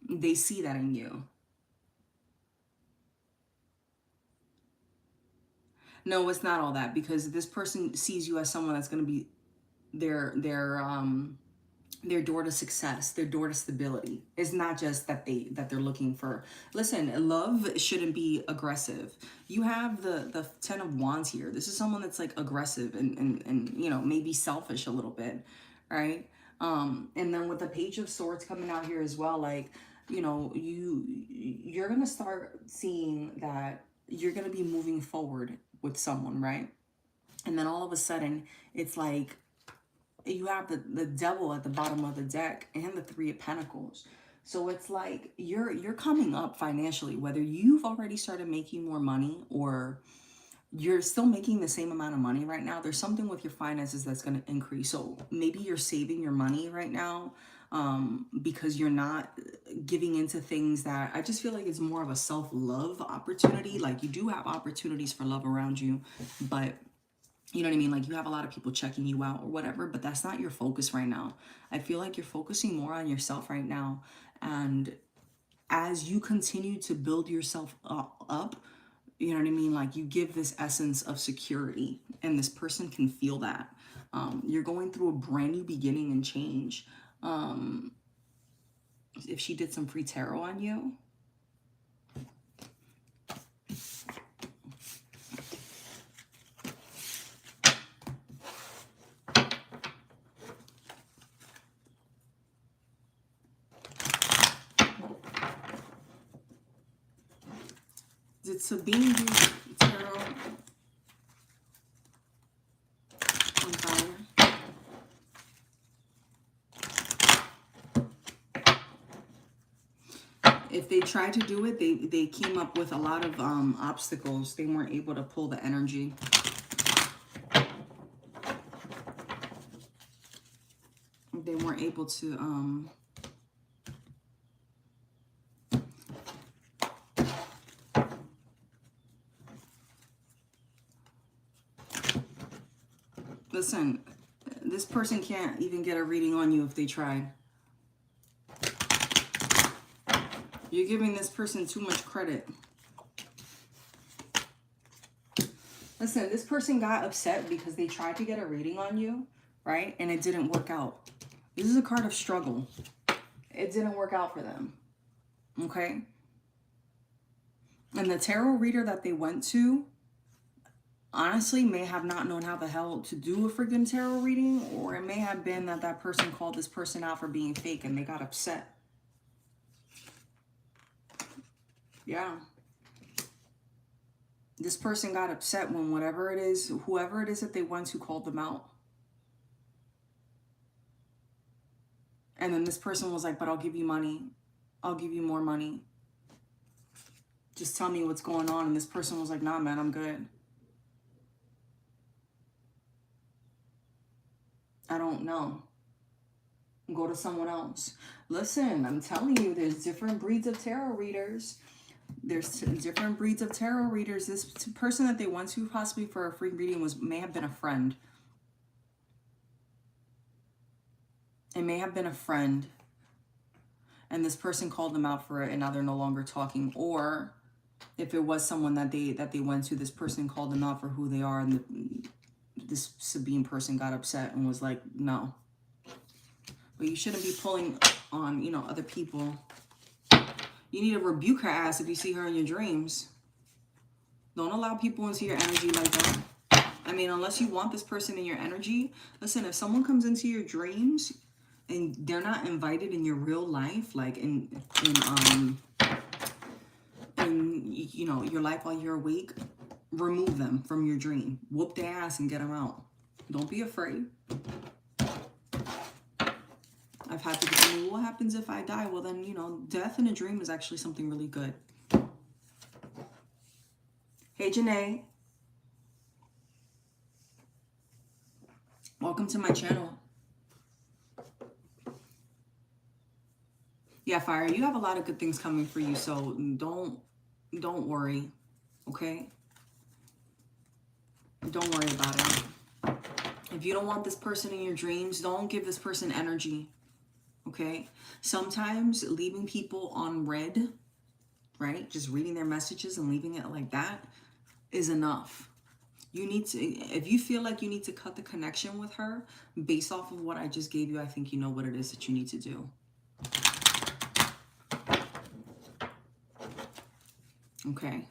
in you. No, it's not all that, because this person sees you as someone that's going to be their door to success, their door to stability. It's not just that they're looking for. Listen, love shouldn't be aggressive. You have the Ten of Wands here. This is someone that's like aggressive, and maybe selfish a little bit, right? And then with the Page of Swords coming out here as well, like, you're gonna start seeing that you're gonna be moving forward with someone, right? And then all of a sudden, it's like you have the devil at the bottom of the deck and the Three of Pentacles. So it's like you're coming up financially, whether you've already started making more money or you're still making the same amount of money right now. There's something with your finances that's going to increase. So maybe you're saving your money right now, because you're not giving into things that, I just feel like it's more of a self-love opportunity. Like, you do have opportunities for love around you, but you know what I mean? Like, you have a lot of people checking you out or whatever, but that's not your focus right now. I feel like you're focusing more on yourself right now. And as you continue to build yourself up, you know what I mean? Like, you give this essence of security, and this person can feel that. You're going through a brand new beginning and change. If she did some free tarot on you, did Sabine do tarot on fire? If they tried to do it, they came up with a lot of obstacles. They weren't able to pull the energy. They weren't able to listen, this person can't even get a reading on you if they tried. You're giving this person too much credit. Listen, this person got upset because they tried to get a reading on you, right? And it didn't work out. This is a card of struggle. It didn't work out for them, okay? And the tarot reader that they went to, honestly, may have not known how the hell to do a freaking tarot reading, or it may have been that that person called this person out for being fake and they got upset. Yeah. This person got upset when whoever it is that they went to called them out. And then this person was like, but I'll give you money. I'll give you more money. Just tell me what's going on. And this person was like, nah, man, I'm good. I don't know. Go to someone else. Listen, I'm telling you, there's different breeds of tarot readers. There's different breeds of tarot readers. This person that they went to possibly for a free reading may have been a friend. It may have been a friend. And this person called them out for it, and now they're no longer talking. Or if it was someone that they went to, this person called them out for who they are, and this Sabine person got upset and was like, no. But you shouldn't be pulling on, you know, other people. You need to rebuke her ass if you see her in your dreams. Don't allow people into your energy like that. I mean, unless you want this person in your energy. Listen, if someone comes into your dreams and they're not invited in your real life, like in you know, your life while you're awake, remove them from your dream. Whoop their ass and get them out. Don't be afraid. I've had people tell me, what happens if I die? Well, then, you know, death in a dream is actually something really good. Hey, Janae. Welcome to my channel. Yeah, Fire, you have a lot of good things coming for you, so don't worry, okay? Don't worry about it. If you don't want this person in your dreams, don't give this person energy, okay? Sometimes leaving people on red, right? Just reading their messages and leaving it like that is enough. You need to, if you feel like you need to cut the connection with her based off of what I just gave you, I think you know what it is that you need to do. Okay.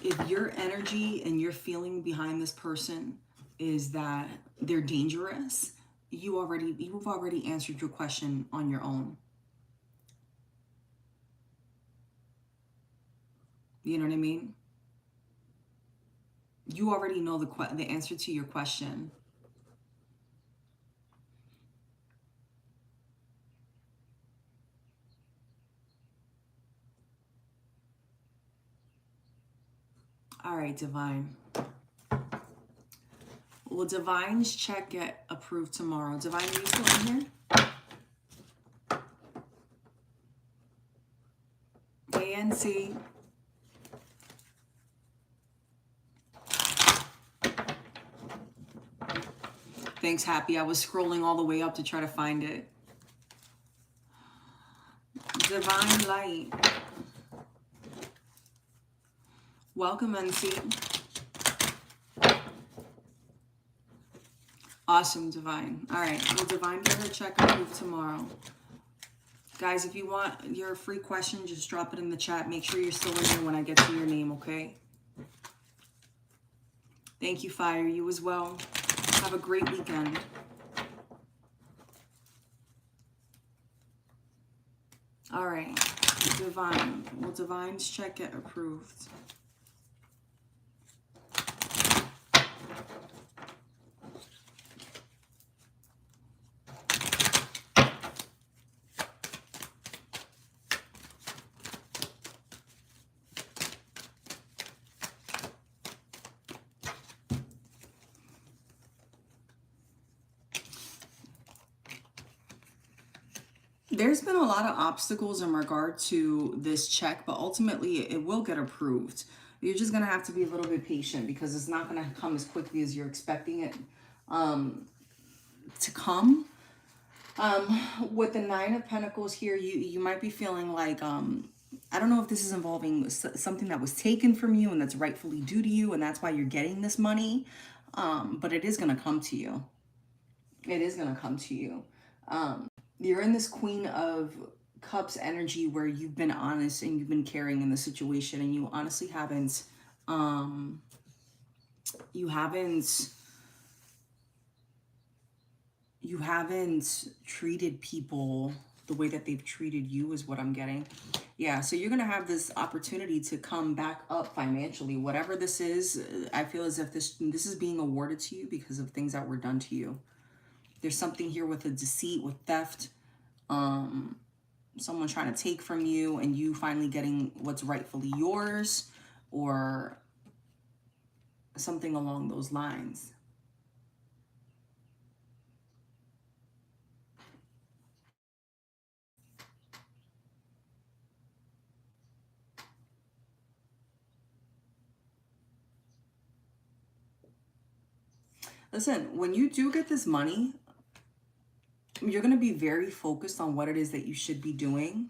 If your energy and your feeling behind this person is that they're dangerous, you've already answered your question on your own. You know what I mean? You already know the answer to your question. All right, Divine. Will Divine's check get approved tomorrow? Divine, are you still in here? ANC. Thanks, Happy. I was scrolling all the way up to try to find it. Divine Light. Welcome, NC. Awesome, Divine. All right, will Divine get her check approved tomorrow? Guys, if you want your free question, just drop it in the chat. Make sure you're still in here when I get to your name, okay? Thank you, Fire. You as well. Have a great weekend. All right, Divine. Will Divine's check get approved? There's been a lot of obstacles in regard to this check, but ultimately it will get approved. You're just going to have to be a little bit patient because it's not going to come as quickly as you're expecting it to come. With the Nine of Pentacles here, you might be feeling like, I don't know if this is involving something that was taken from you and that's rightfully due to you, and that's why you're getting this money. But it is going to come to you. It is going to come to you. You're in this Queen of Cups energy where you've been honest and you've been caring in the situation, and you honestly haven't, you haven't treated people the way that they've treated you is what I'm getting. Yeah, so you're going to have this opportunity to come back up financially. Whatever this is, I feel as if this is being awarded to you because of things that were done to you. There's something here with a deceit, with theft, someone trying to take from you and you finally getting what's rightfully yours, or something along those lines. Listen, when you do get this money, you're going to be very focused on what it is that you should be doing.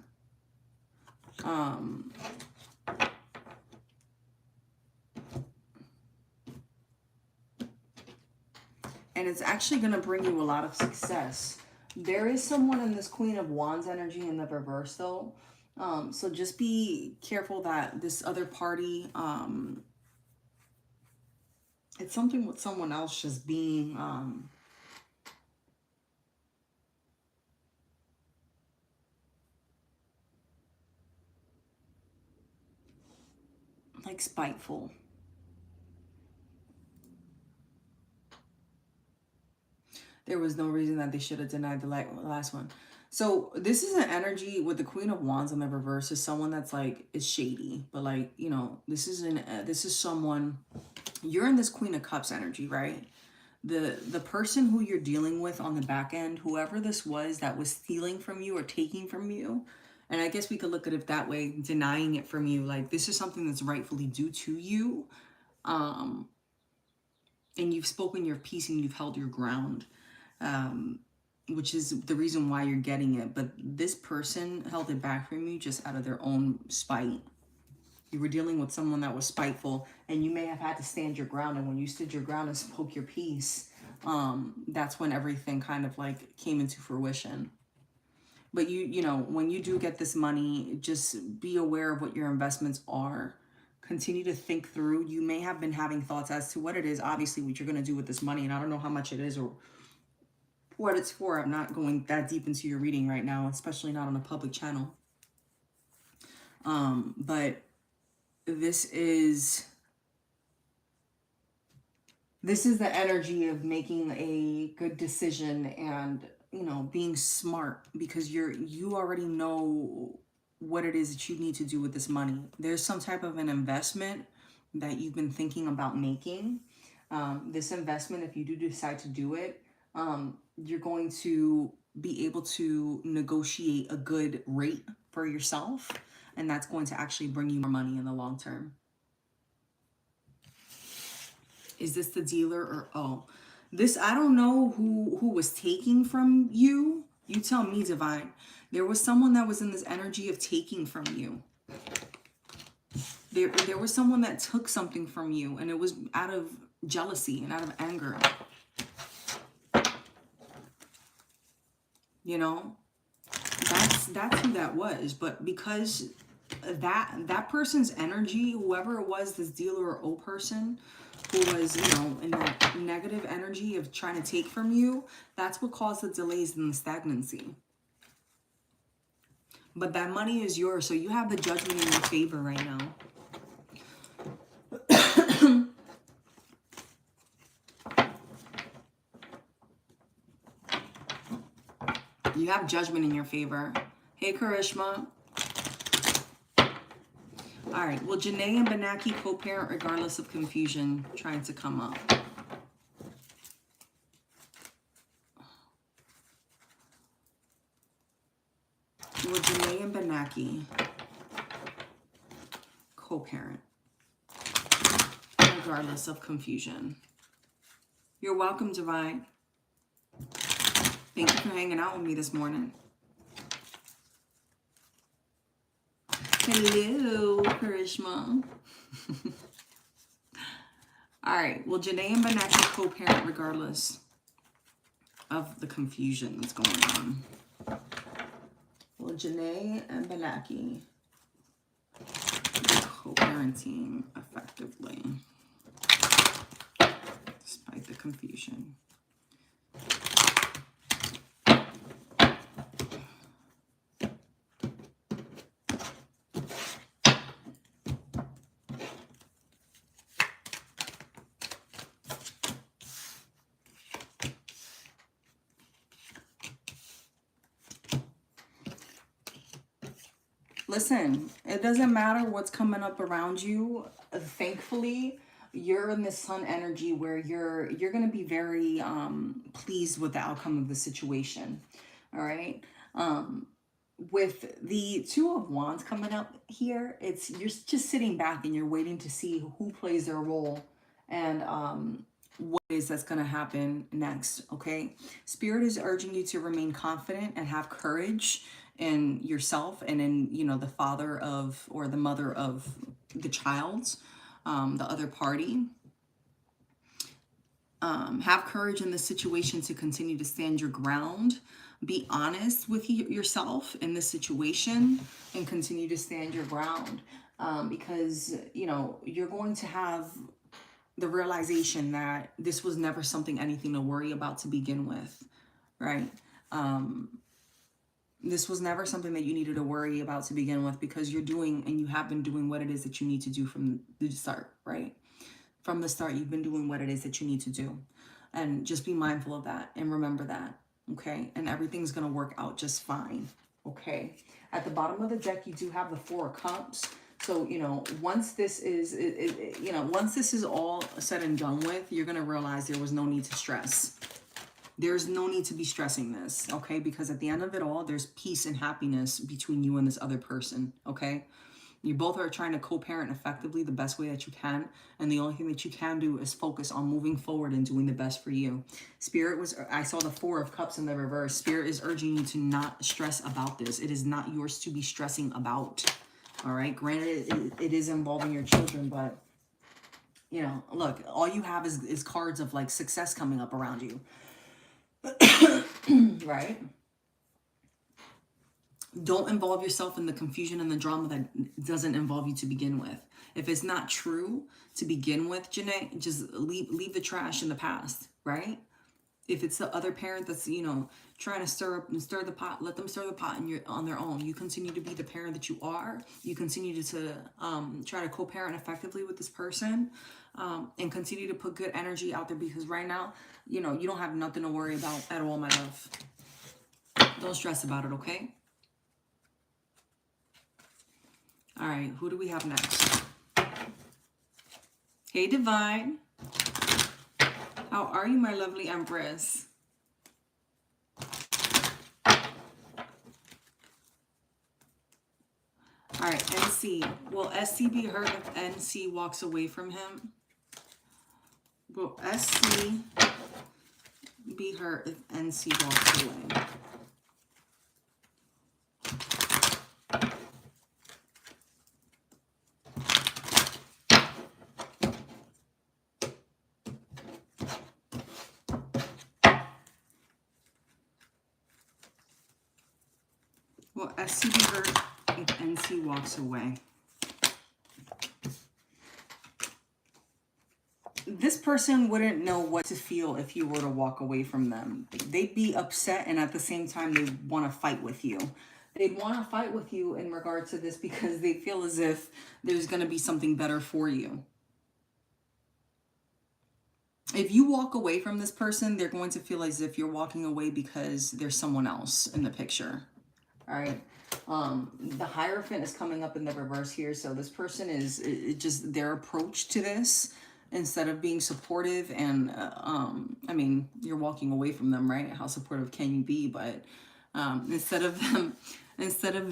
And it's actually going to bring you a lot of success. There is someone in this Queen of Wands energy in the reverse, though. So just be careful that this other party, it's something with someone else just being, like spiteful. There was no reason that they should have denied the last one. So this is an energy with the Queen of Wands in the reverse is someone that's like, is shady. But like, you know, this is someone, you're in this Queen of Cups energy, right? The person who you're dealing with on the back end, whoever this was that was stealing from you or taking from you, and I guess we could look at it that way, denying it from you, like this is something that's rightfully due to you, and you've spoken your piece and you've held your ground, which is the reason why you're getting it. But this person held it back from you just out of their own spite. You were dealing with someone that was spiteful, and you may have had to stand your ground. And when you stood your ground and spoke your piece, that's when everything kind of like came into fruition. But you know, when you do get this money, just be aware of what your investments are. Continue to think through. You may have been having thoughts as to what it is, obviously, what you're going to do with this money. And I don't know how much it is or what it's for. I'm not going that deep into your reading right now, especially not on a public channel. But this is the energy of making a good decision and, you know, being smart, because you already know what it is that you need to do with this money. There's some type of an investment that you've been thinking about making. This investment, if you do decide to do it, you're going to be able to negotiate a good rate for yourself, and that's going to actually bring you more money in the long term. Is this the dealer or, oh, this, I don't know who was taking from you. You tell me, Divine. There was someone that was in this energy of taking from you. There was someone that took something from you, and it was out of jealousy and out of anger. You know, that's who that was. But because that person's energy, whoever it was, this dealer or old person who was, you know, in that negative energy of trying to take from you, that's what caused the delays and the stagnancy. But that money is yours, so you have the judgment in your favor right now. You have judgment in your favor. Hey, Karishma. All right. Well, Janae and Benaki co-parent regardless of confusion, trying to come up. Well, Janae and Benaki co-parent regardless of confusion. You're welcome, Divine. Thank you for hanging out with me this morning. Hello, Karishma. All right. Well, Janae and Benaki co-parent regardless of the confusion that's going on. Well, Janae and Benaki co-parenting effectively despite the confusion. Listen, it doesn't matter what's coming up around you. Thankfully, you're in this sun energy where you're going to be very pleased with the outcome of the situation. All right. With the Two of Wands coming up here, you're just sitting back and you're waiting to see who plays their role and what is that's going to happen next. Okay. Spirit is urging you to remain confident and have courage in yourself and in, you know, the father of or the mother of the child, the other party. Have courage in this situation to continue to stand your ground. Be honest with yourself in this situation and continue to stand your ground. Because, you know, you're going to have the realization that this was never anything to worry about to begin with, right? This was never something that you needed to worry about to begin with, because you're doing and you have been doing what it is that you need to do from the start, right? From the start, you've been doing what it is that you need to do. And just be mindful of that and remember that, okay? And everything's going to work out just fine, okay? At the bottom of the deck, you do have the Four of Cups. So, you know, once this is, once this is all said and done with, you're going to realize there was no need to stress. There's no need to be stressing this, okay? Because at the end of it all, there's peace and happiness between you and this other person, okay? You both are trying to co-parent effectively the best way that you can. And the only thing that you can do is focus on moving forward and doing the best for you. I saw the Four of Cups in the reverse. Spirit is urging you to not stress about this. It is not yours to be stressing about, all right? Granted, it is involving your children, but, you know, look, all you have is cards of like success coming up around you. Right? Don't involve yourself in the confusion and the drama that doesn't involve you to begin with. If it's not true to begin with, Janae, just leave the trash in the past, right? If it's the other parent that's, you know, trying to stir the pot, let them stir the pot on their own. You continue to be the parent that you are. You continue to try to co-parent effectively with this person, and continue to put good energy out there, because right now, you know, you don't have nothing to worry about at all, my love. Don't stress about it, okay? All right, who do we have next? Hey, Divine. How are you, my lovely Empress? All right, NC. Will SC be hurt if NC walks away from him? Will SC be hurt if NC walks away? Will SC be hurt if NC walks away? This person wouldn't know what to feel if you were to walk away from them. They'd be upset, and at the same time, they want to fight with you. They'd want to fight with you in regard to this because they feel as if there's going to be something better for you. If you walk away from this person, they're going to feel as if you're walking away because there's someone else in the picture. All right. The Hierophant is coming up in the reverse here. So this person is just their approach to this, instead of being supportive and, I mean, you're walking away from them, right? How supportive can you be? But instead of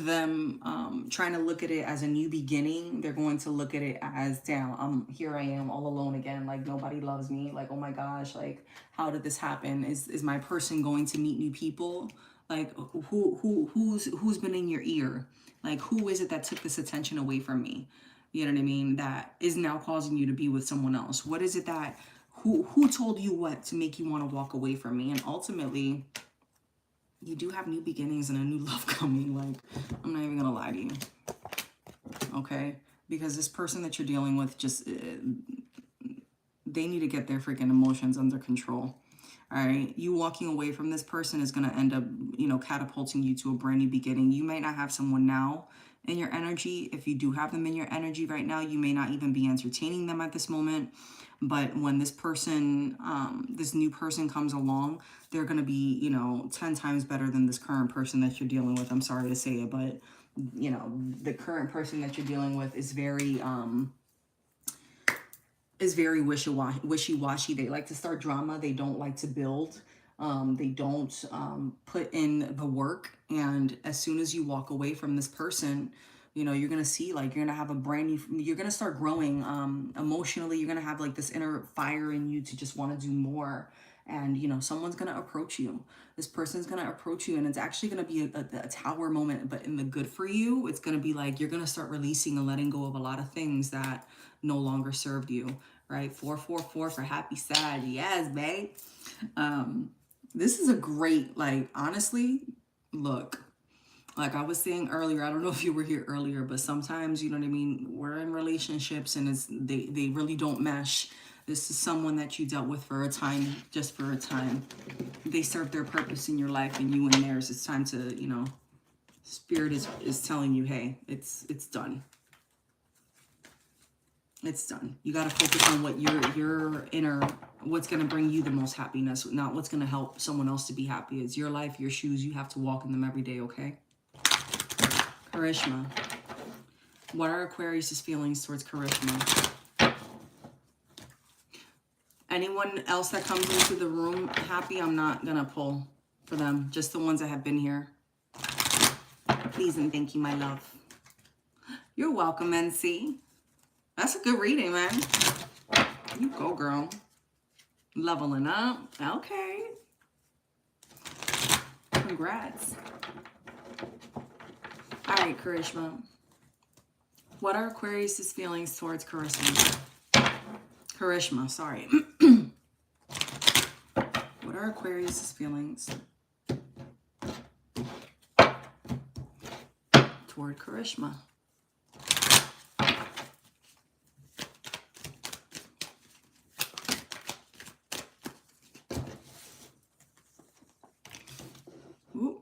them trying to look at it as a new beginning, they're going to look at it as, damn, here I am all alone again. Like, nobody loves me. Like, oh my gosh, like, how did this happen? Is my person going to meet new people? Like, who's been in your ear? Like, who is it that took this attention away from me? You know what I mean? That is now causing you to be with someone else. What is it that, who told you what to make you want to walk away from me? And ultimately, you do have new beginnings and a new love coming. Like, I'm not even going to lie to you. Okay? Because this person that you're dealing with just, they need to get their freaking emotions under control. All right, you walking away from this person is going to end up, you know, catapulting you to a brand new beginning. You might not have someone now in your energy. If you do have them in your energy right now, you may not even be entertaining them at this moment. But when this person, this new person comes along, they're going to be, you know, 10 times better than this current person that you're dealing with. I'm sorry to say it, but, you know, the current person that you're dealing with is very wishy-washy. They like to start drama. They don't like to build. They don't put in the work. And as soon as you walk away from this person, you know, you're going to see, like, you're going to have a brand new, you're going to start growing emotionally. You're going to have like this inner fire in you to just want to do more. And, you know, someone's going to approach you. This person's going to approach you, and it's actually going to be a tower moment, but in the good for you. It's going to be like, you're going to start releasing and letting go of a lot of things that no longer served you. right? 444 for happy Sag. Yes, babe. This is a great, like, honestly, look, like I was saying earlier, I don't know if you were here earlier, but sometimes, you know what I mean, we're in relationships and they really don't mesh. This is someone that you dealt with for a time, just for a time. They serve their purpose in your life and you in theirs. It's time to, you know, Spirit is telling you, hey, it's done. It's done. You got to focus on what your inner, what's going to bring you the most happiness, not what's going to help someone else to be happy. It's your life, your shoes. You have to walk in them every day, okay? Charisma. What are Aquarius' feelings towards charisma? Anyone else that comes into the room happy, I'm not going to pull for them. Just the ones that have been here. Please and thank you, my love. You're welcome, NC. That's a good reading, man. You go, girl. Leveling up. Okay. Congrats. All right, Charisma. What are Aquarius' feelings towards charisma? Charisma, sorry. What are Aquarius' feelings toward charisma? Ooh.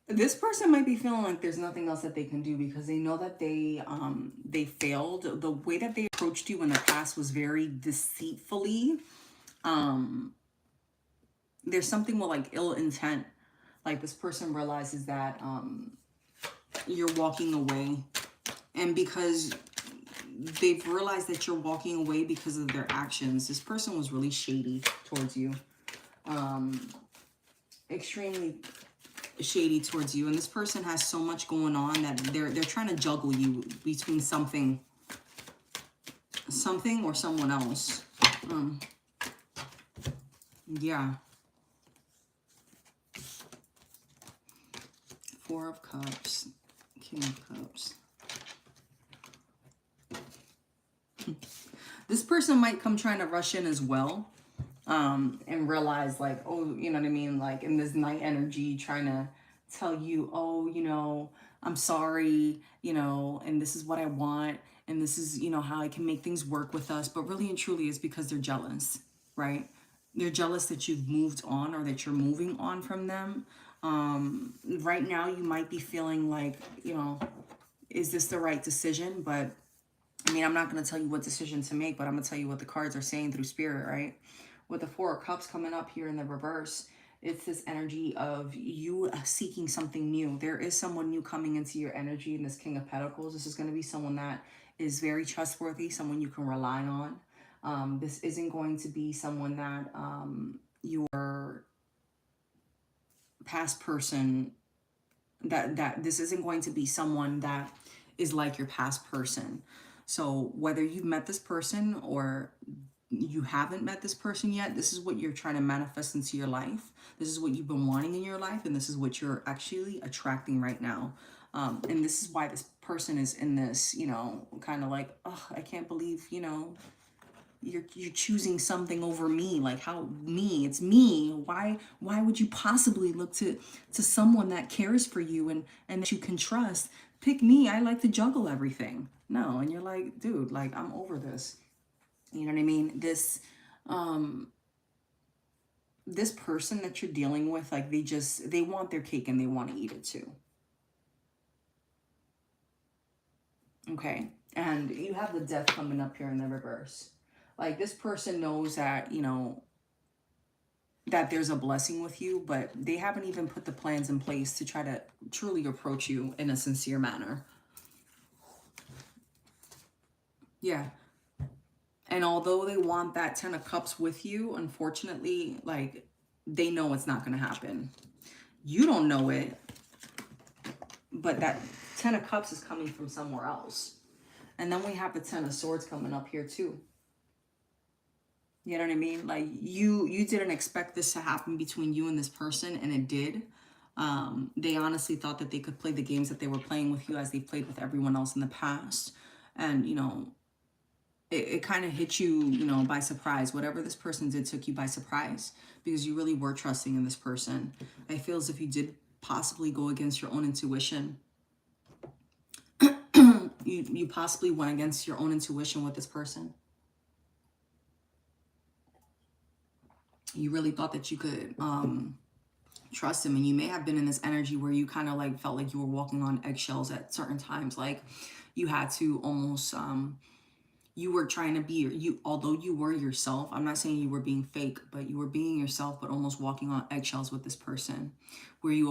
This person might be feeling like there's nothing else that they can do because they know that they failed. The way that they approached you in the past was very deceitfully. There's something with like ill intent. Like this person realizes that you're walking away, and because they've realized that you're walking away because of their actions, this person was really shady towards you. Extremely shady towards you, and this person has so much going on that they're trying to juggle you between something or someone else. Yeah. Four of Cups, King of Cups. This person might come trying to rush in as well, and realize like, oh, you know what I mean? Like in this night energy, trying to tell you, oh, you know, I'm sorry, you know, and this is what I want. And this is, you know, how I can make things work with us. But really and truly it's because they're jealous, right? They're jealous that you've moved on or that you're moving on from them. Right now you might be feeling like, you know, is this the right decision? But I mean, I'm not going to tell you what decision to make, but I'm going to tell you what the cards are saying through Spirit, right? With the Four of Cups coming up here in the reverse, it's this energy of you seeking something new. There is someone new coming into your energy in this King of Pentacles. This is going to be someone that is very trustworthy, someone you can rely on. This isn't going to be someone that your past person, that this isn't going to be someone that is like your past person. So whether you've met this person or you haven't met this person yet, this is what you're trying to manifest into your life. This is what you've been wanting in your life, and this is what you're actually attracting right now. And this is why this person is in this, you know, kind of like, oh, I can't believe, you know, you're choosing something over me. Like, how me? It's me. Why would you possibly look to someone that cares for you and that you can trust? Pick me. I like to juggle everything. No, and you're like, dude, like, I'm over this. You know what I mean? This this person that you're dealing with, like, they want their cake and they want to eat it too. Okay? And you have the Death coming up here in the reverse. Like, this person knows that, you know, that there's a blessing with you, but they haven't even put the plans in place to try to truly approach you in a sincere manner. Yeah. And although they want that 10 of Cups with you, unfortunately, like, they know it's not going to happen. You don't know it, but that 10 of Cups is coming from somewhere else. And then we have the 10 of Swords coming up here too. You know what I mean? Like, you didn't expect this to happen between you and this person, and it did. They honestly thought that they could play the games that they were playing with you as they played with everyone else in the past. And, you know, it kind of hit you, you know, by surprise. Whatever this person did took you by surprise because you really were trusting in this person. I feel as if you did possibly go against your own intuition. You possibly went against your own intuition with this person. You really thought that you could trust him, and you may have been in this energy where you kind of like felt like you were walking on eggshells at certain times. Like you had to almost you were trying to be you, although you were yourself. I'm not saying you were being fake, but you were being yourself, but almost walking on eggshells with this person, where you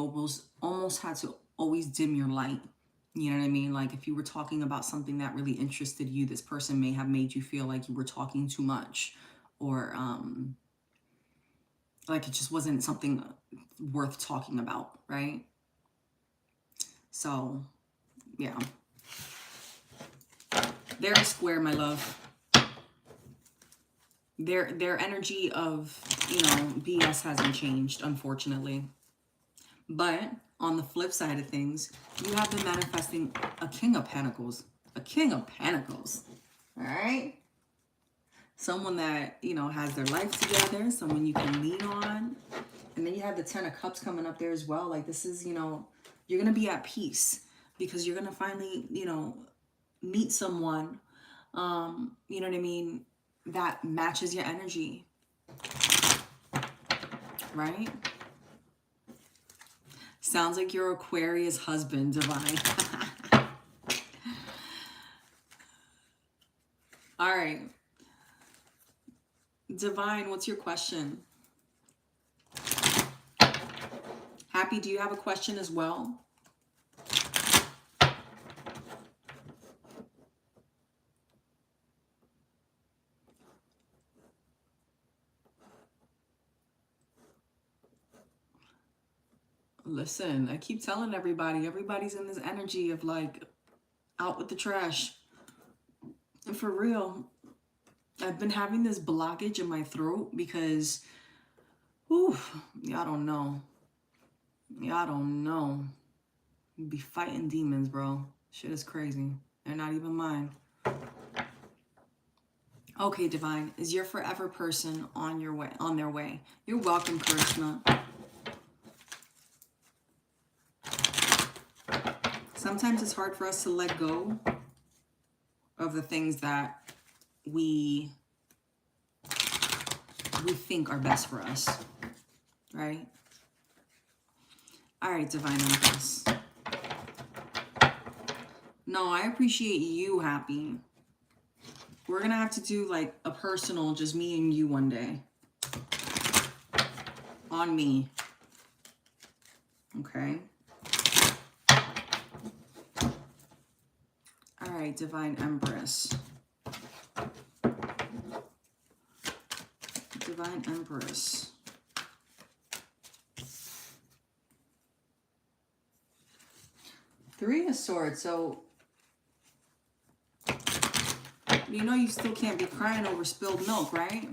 almost had to always dim your light. You know what I mean? Like if you were talking about something that really interested you, this person may have made you feel like you were talking too much, or like it just wasn't something worth talking about, right? So, yeah. They're a square, my love. Their energy of, you know, BS hasn't changed, unfortunately. But on the flip side of things, you have been manifesting a King of Pentacles. A King of Pentacles. All right? Someone that, you know, has their life together, someone you can lean on. And then you have the 10 of Cups coming up there as well. Like this is, you know, you're going to be at peace because you're going to finally, you know, meet someone, you know what I mean, that matches your energy, right? Sounds like your Aquarius husband, Divine. All right. Divine, what's your question? Happy, do you have a question as well? Listen, I keep telling everybody, everybody's in this energy of like, out with the trash. And for real, I've been having this blockage in my throat because, y'all don't know. Y'all don't know. You be fighting demons, bro. Shit is crazy. They're not even mine. Okay, Divine, is your forever person on their way? You're welcome, Krishna. Sometimes it's hard for us to let go of the things that we think are best for us, right? All right, Divine Empress. No, I appreciate you, Happy. We're going to have to do like a personal, just me and you one day. On me. Okay. All right, Divine Empress. Divine Empress. Three of Swords. So, you know you still can't be crying over spilled milk, right?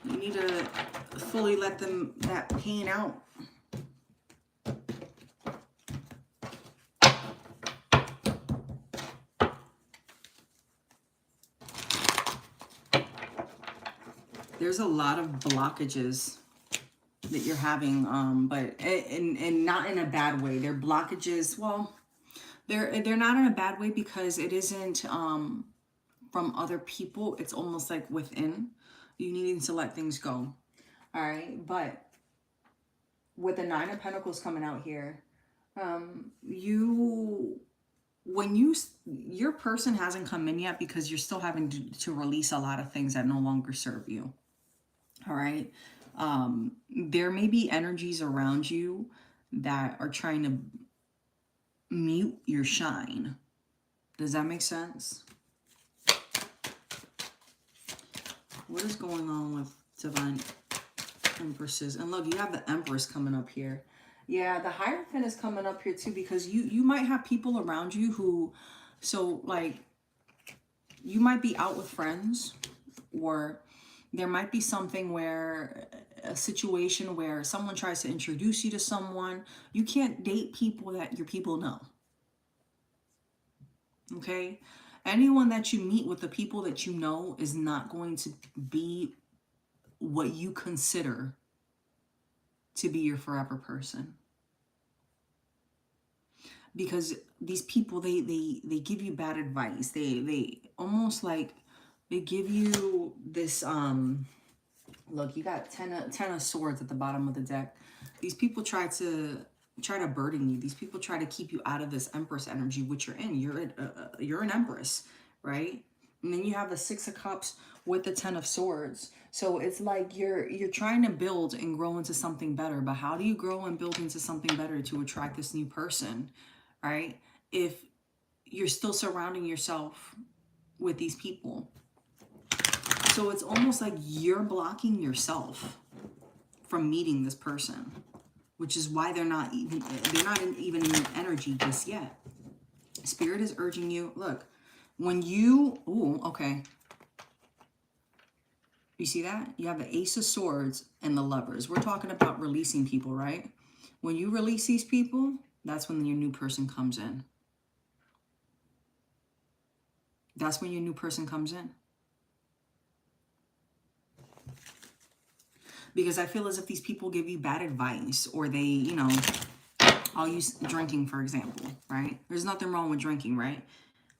You need to fully let that pain out. There's a lot of blockages that you're having, but and not in a bad way. They're blockages. Well, they're not in a bad way because it isn't from other people. It's almost like within. You needing to let things go. All right, but with the 9 of Pentacles coming out here, your person hasn't come in yet because you're still having to release a lot of things that no longer serve you. All right. There may be energies around you that are trying to mute your shine. Does that make sense? What is going on with Divine Empresses? And look, you have the Empress coming up here. Yeah, the Hierophant is coming up here too because you might have people around you who, so like, you might be out with friends, or there might be something where a situation where someone tries to introduce you to someone, you can't date people that your people know. Okay? Anyone that you meet with the people that you know is not going to be what you consider to be your forever person. Because these people, they give you bad advice. They almost like, they give you this, look, you got 10 of swords at the bottom of the deck. These people try to burden you. These people try to keep you out of this Empress energy, which you're in. You're an Empress, right? And then you have the 6 of Cups with the 10 of Swords. So it's like you're trying to build and grow into something better. But how do you grow and build into something better to attract this new person, right? If you're still surrounding yourself with these people. So it's almost like you're blocking yourself from meeting this person, which is why they're not even in your energy just yet. Spirit is urging you, look, when you, okay. You see that? You have the Ace of Swords and the Lovers. We're talking about releasing people, right? When you release these people, that's when your new person comes in. That's when your new person comes in. Because I feel as if these people give you bad advice, or they, you know, I'll use drinking, for example, right? There's nothing wrong with drinking, right?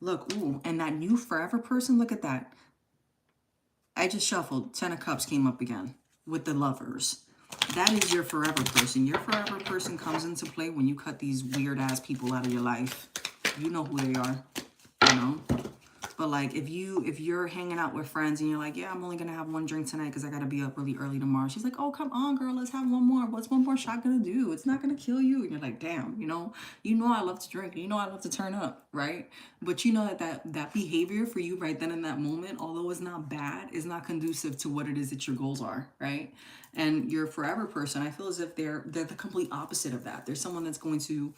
Look, ooh, and that new forever person, look at that. I just shuffled. 10 of Cups came up again with the Lovers. That is your forever person. Your forever person comes into play when you cut these weird ass people out of your life. You know who they are, you know? But like, if you're hanging out with friends and you're like, yeah, I'm only gonna have one drink tonight because I gotta be up really early tomorrow. She's like, oh, come on, girl, let's have one more. What's one more shot gonna do? It's not gonna kill you. And you're like, damn, you know I love to drink. You know I love to turn up, right? But you know that behavior for you right then in that moment, although it's not bad, is not conducive to what it is that your goals are, right? And your forever person, I feel as if they're the complete opposite of that. There's someone that's going to,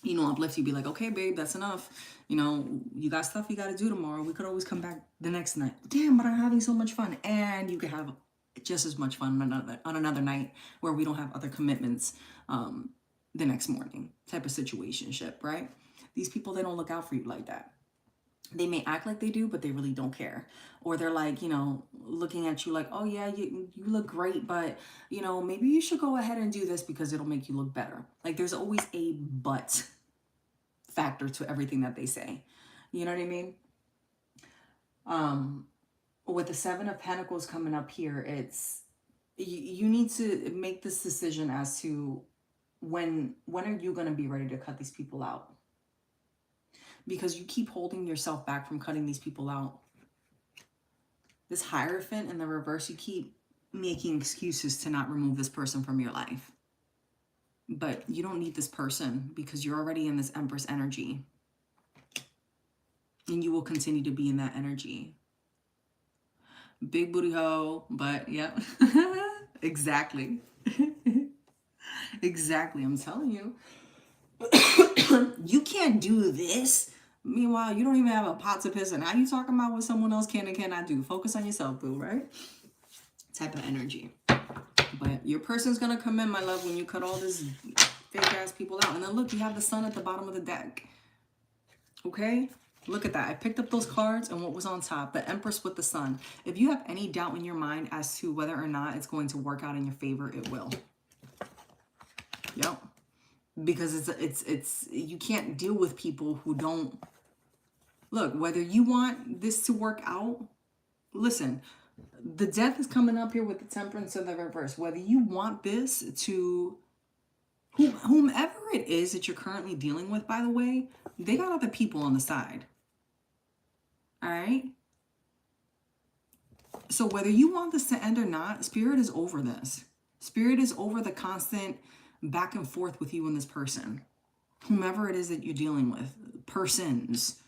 you know, uplift you, be like, okay, babe, that's enough. You know, you got stuff you got to do tomorrow. We could always come back the next night. Damn, but I'm having so much fun. And you could have just as much fun on another night where we don't have other commitments the next morning type of situationship, right? These people, they don't look out for you like that. They may act like they do, but they really don't care. Or they're like, you know, looking at you like, oh yeah, you look great, but you know, maybe you should go ahead and do this because it'll make you look better. Like there's always a but factor to everything that they say. You know what I mean? With the 7 of Pentacles coming up here, it's, you need to make this decision as to when are you going to be ready to cut these people out? Because you keep holding yourself back from cutting these people out. This Hierophant in the reverse, you keep making excuses to not remove this person from your life. But you don't need this person because you're already in this Empress energy. And you will continue to be in that energy. Big booty hoe, but yep. Exactly. Exactly, I'm telling you. You can't do this. Meanwhile, you don't even have a pot to piss in. How you talking about what someone else can and cannot do? Focus on yourself, boo, right? Type of energy. But your person's going to come in, my love, when you cut all this fake-ass people out. And then look, you have the Sun at the bottom of the deck. Okay? Look at that. I picked up those cards and what was on top? The Empress with the Sun. If you have any doubt in your mind as to whether or not it's going to work out in your favor, it will. Yep. Because it's you can't deal with people who don't. Look, whether you want this to work out, listen, the Death is coming up here with the Temperance in the reverse. Whether you want this to, whomever it is that you're currently dealing with, by the way, they got other people on the side. All right? So whether you want this to end or not, Spirit is over this. Spirit is over the constant back and forth with you and this person. Whomever it is that you're dealing with. Persons.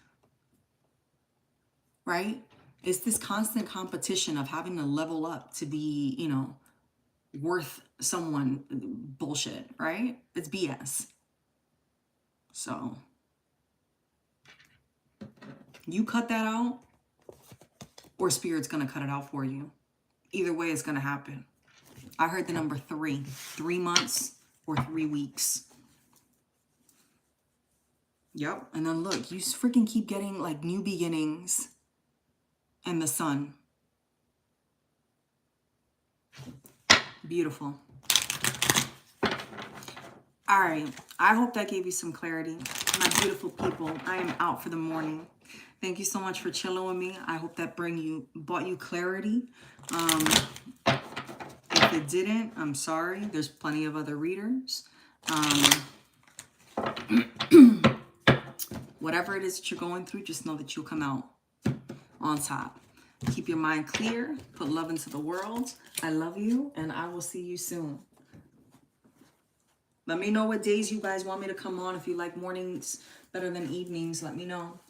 Right? It's this constant competition of having to level up to be, you know, worth someone bullshit, right? It's BS. So, you cut that out, or Spirit's going to cut it out for you. Either way, it's going to happen. I heard the number 3. 3 months or 3 weeks. Yep. And then look, you freaking keep getting like new beginnings and the sun. Beautiful. All right. I hope that gave you some clarity. My beautiful people, I am out for the morning. Thank you so much for chilling with me. I hope that brought you clarity. If it didn't, I'm sorry. There's plenty of other readers. Whatever it is that you're going through, just know that you'll come out on top. Keep your mind clear. Put love into the world. I love you, and I will see you soon. Let me know what days you guys want me to come on. If you like mornings better than evenings, let me know.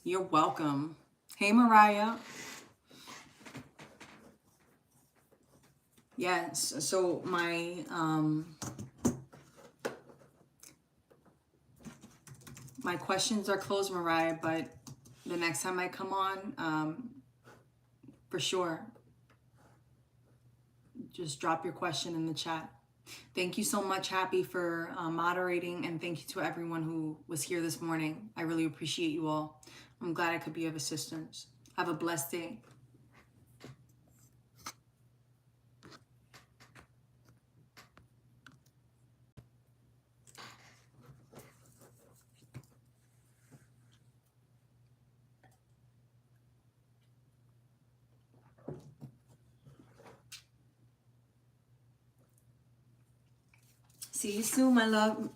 You're welcome. Hey, Mariah. Yes, so my questions are closed, Mariah, but the next time I come on, for sure, just drop your question in the chat. Thank you so much, Happy, for moderating, and thank you to everyone who was here this morning. I really appreciate you all. I'm glad I could be of assistance. Have a blessed day. See you soon, my love.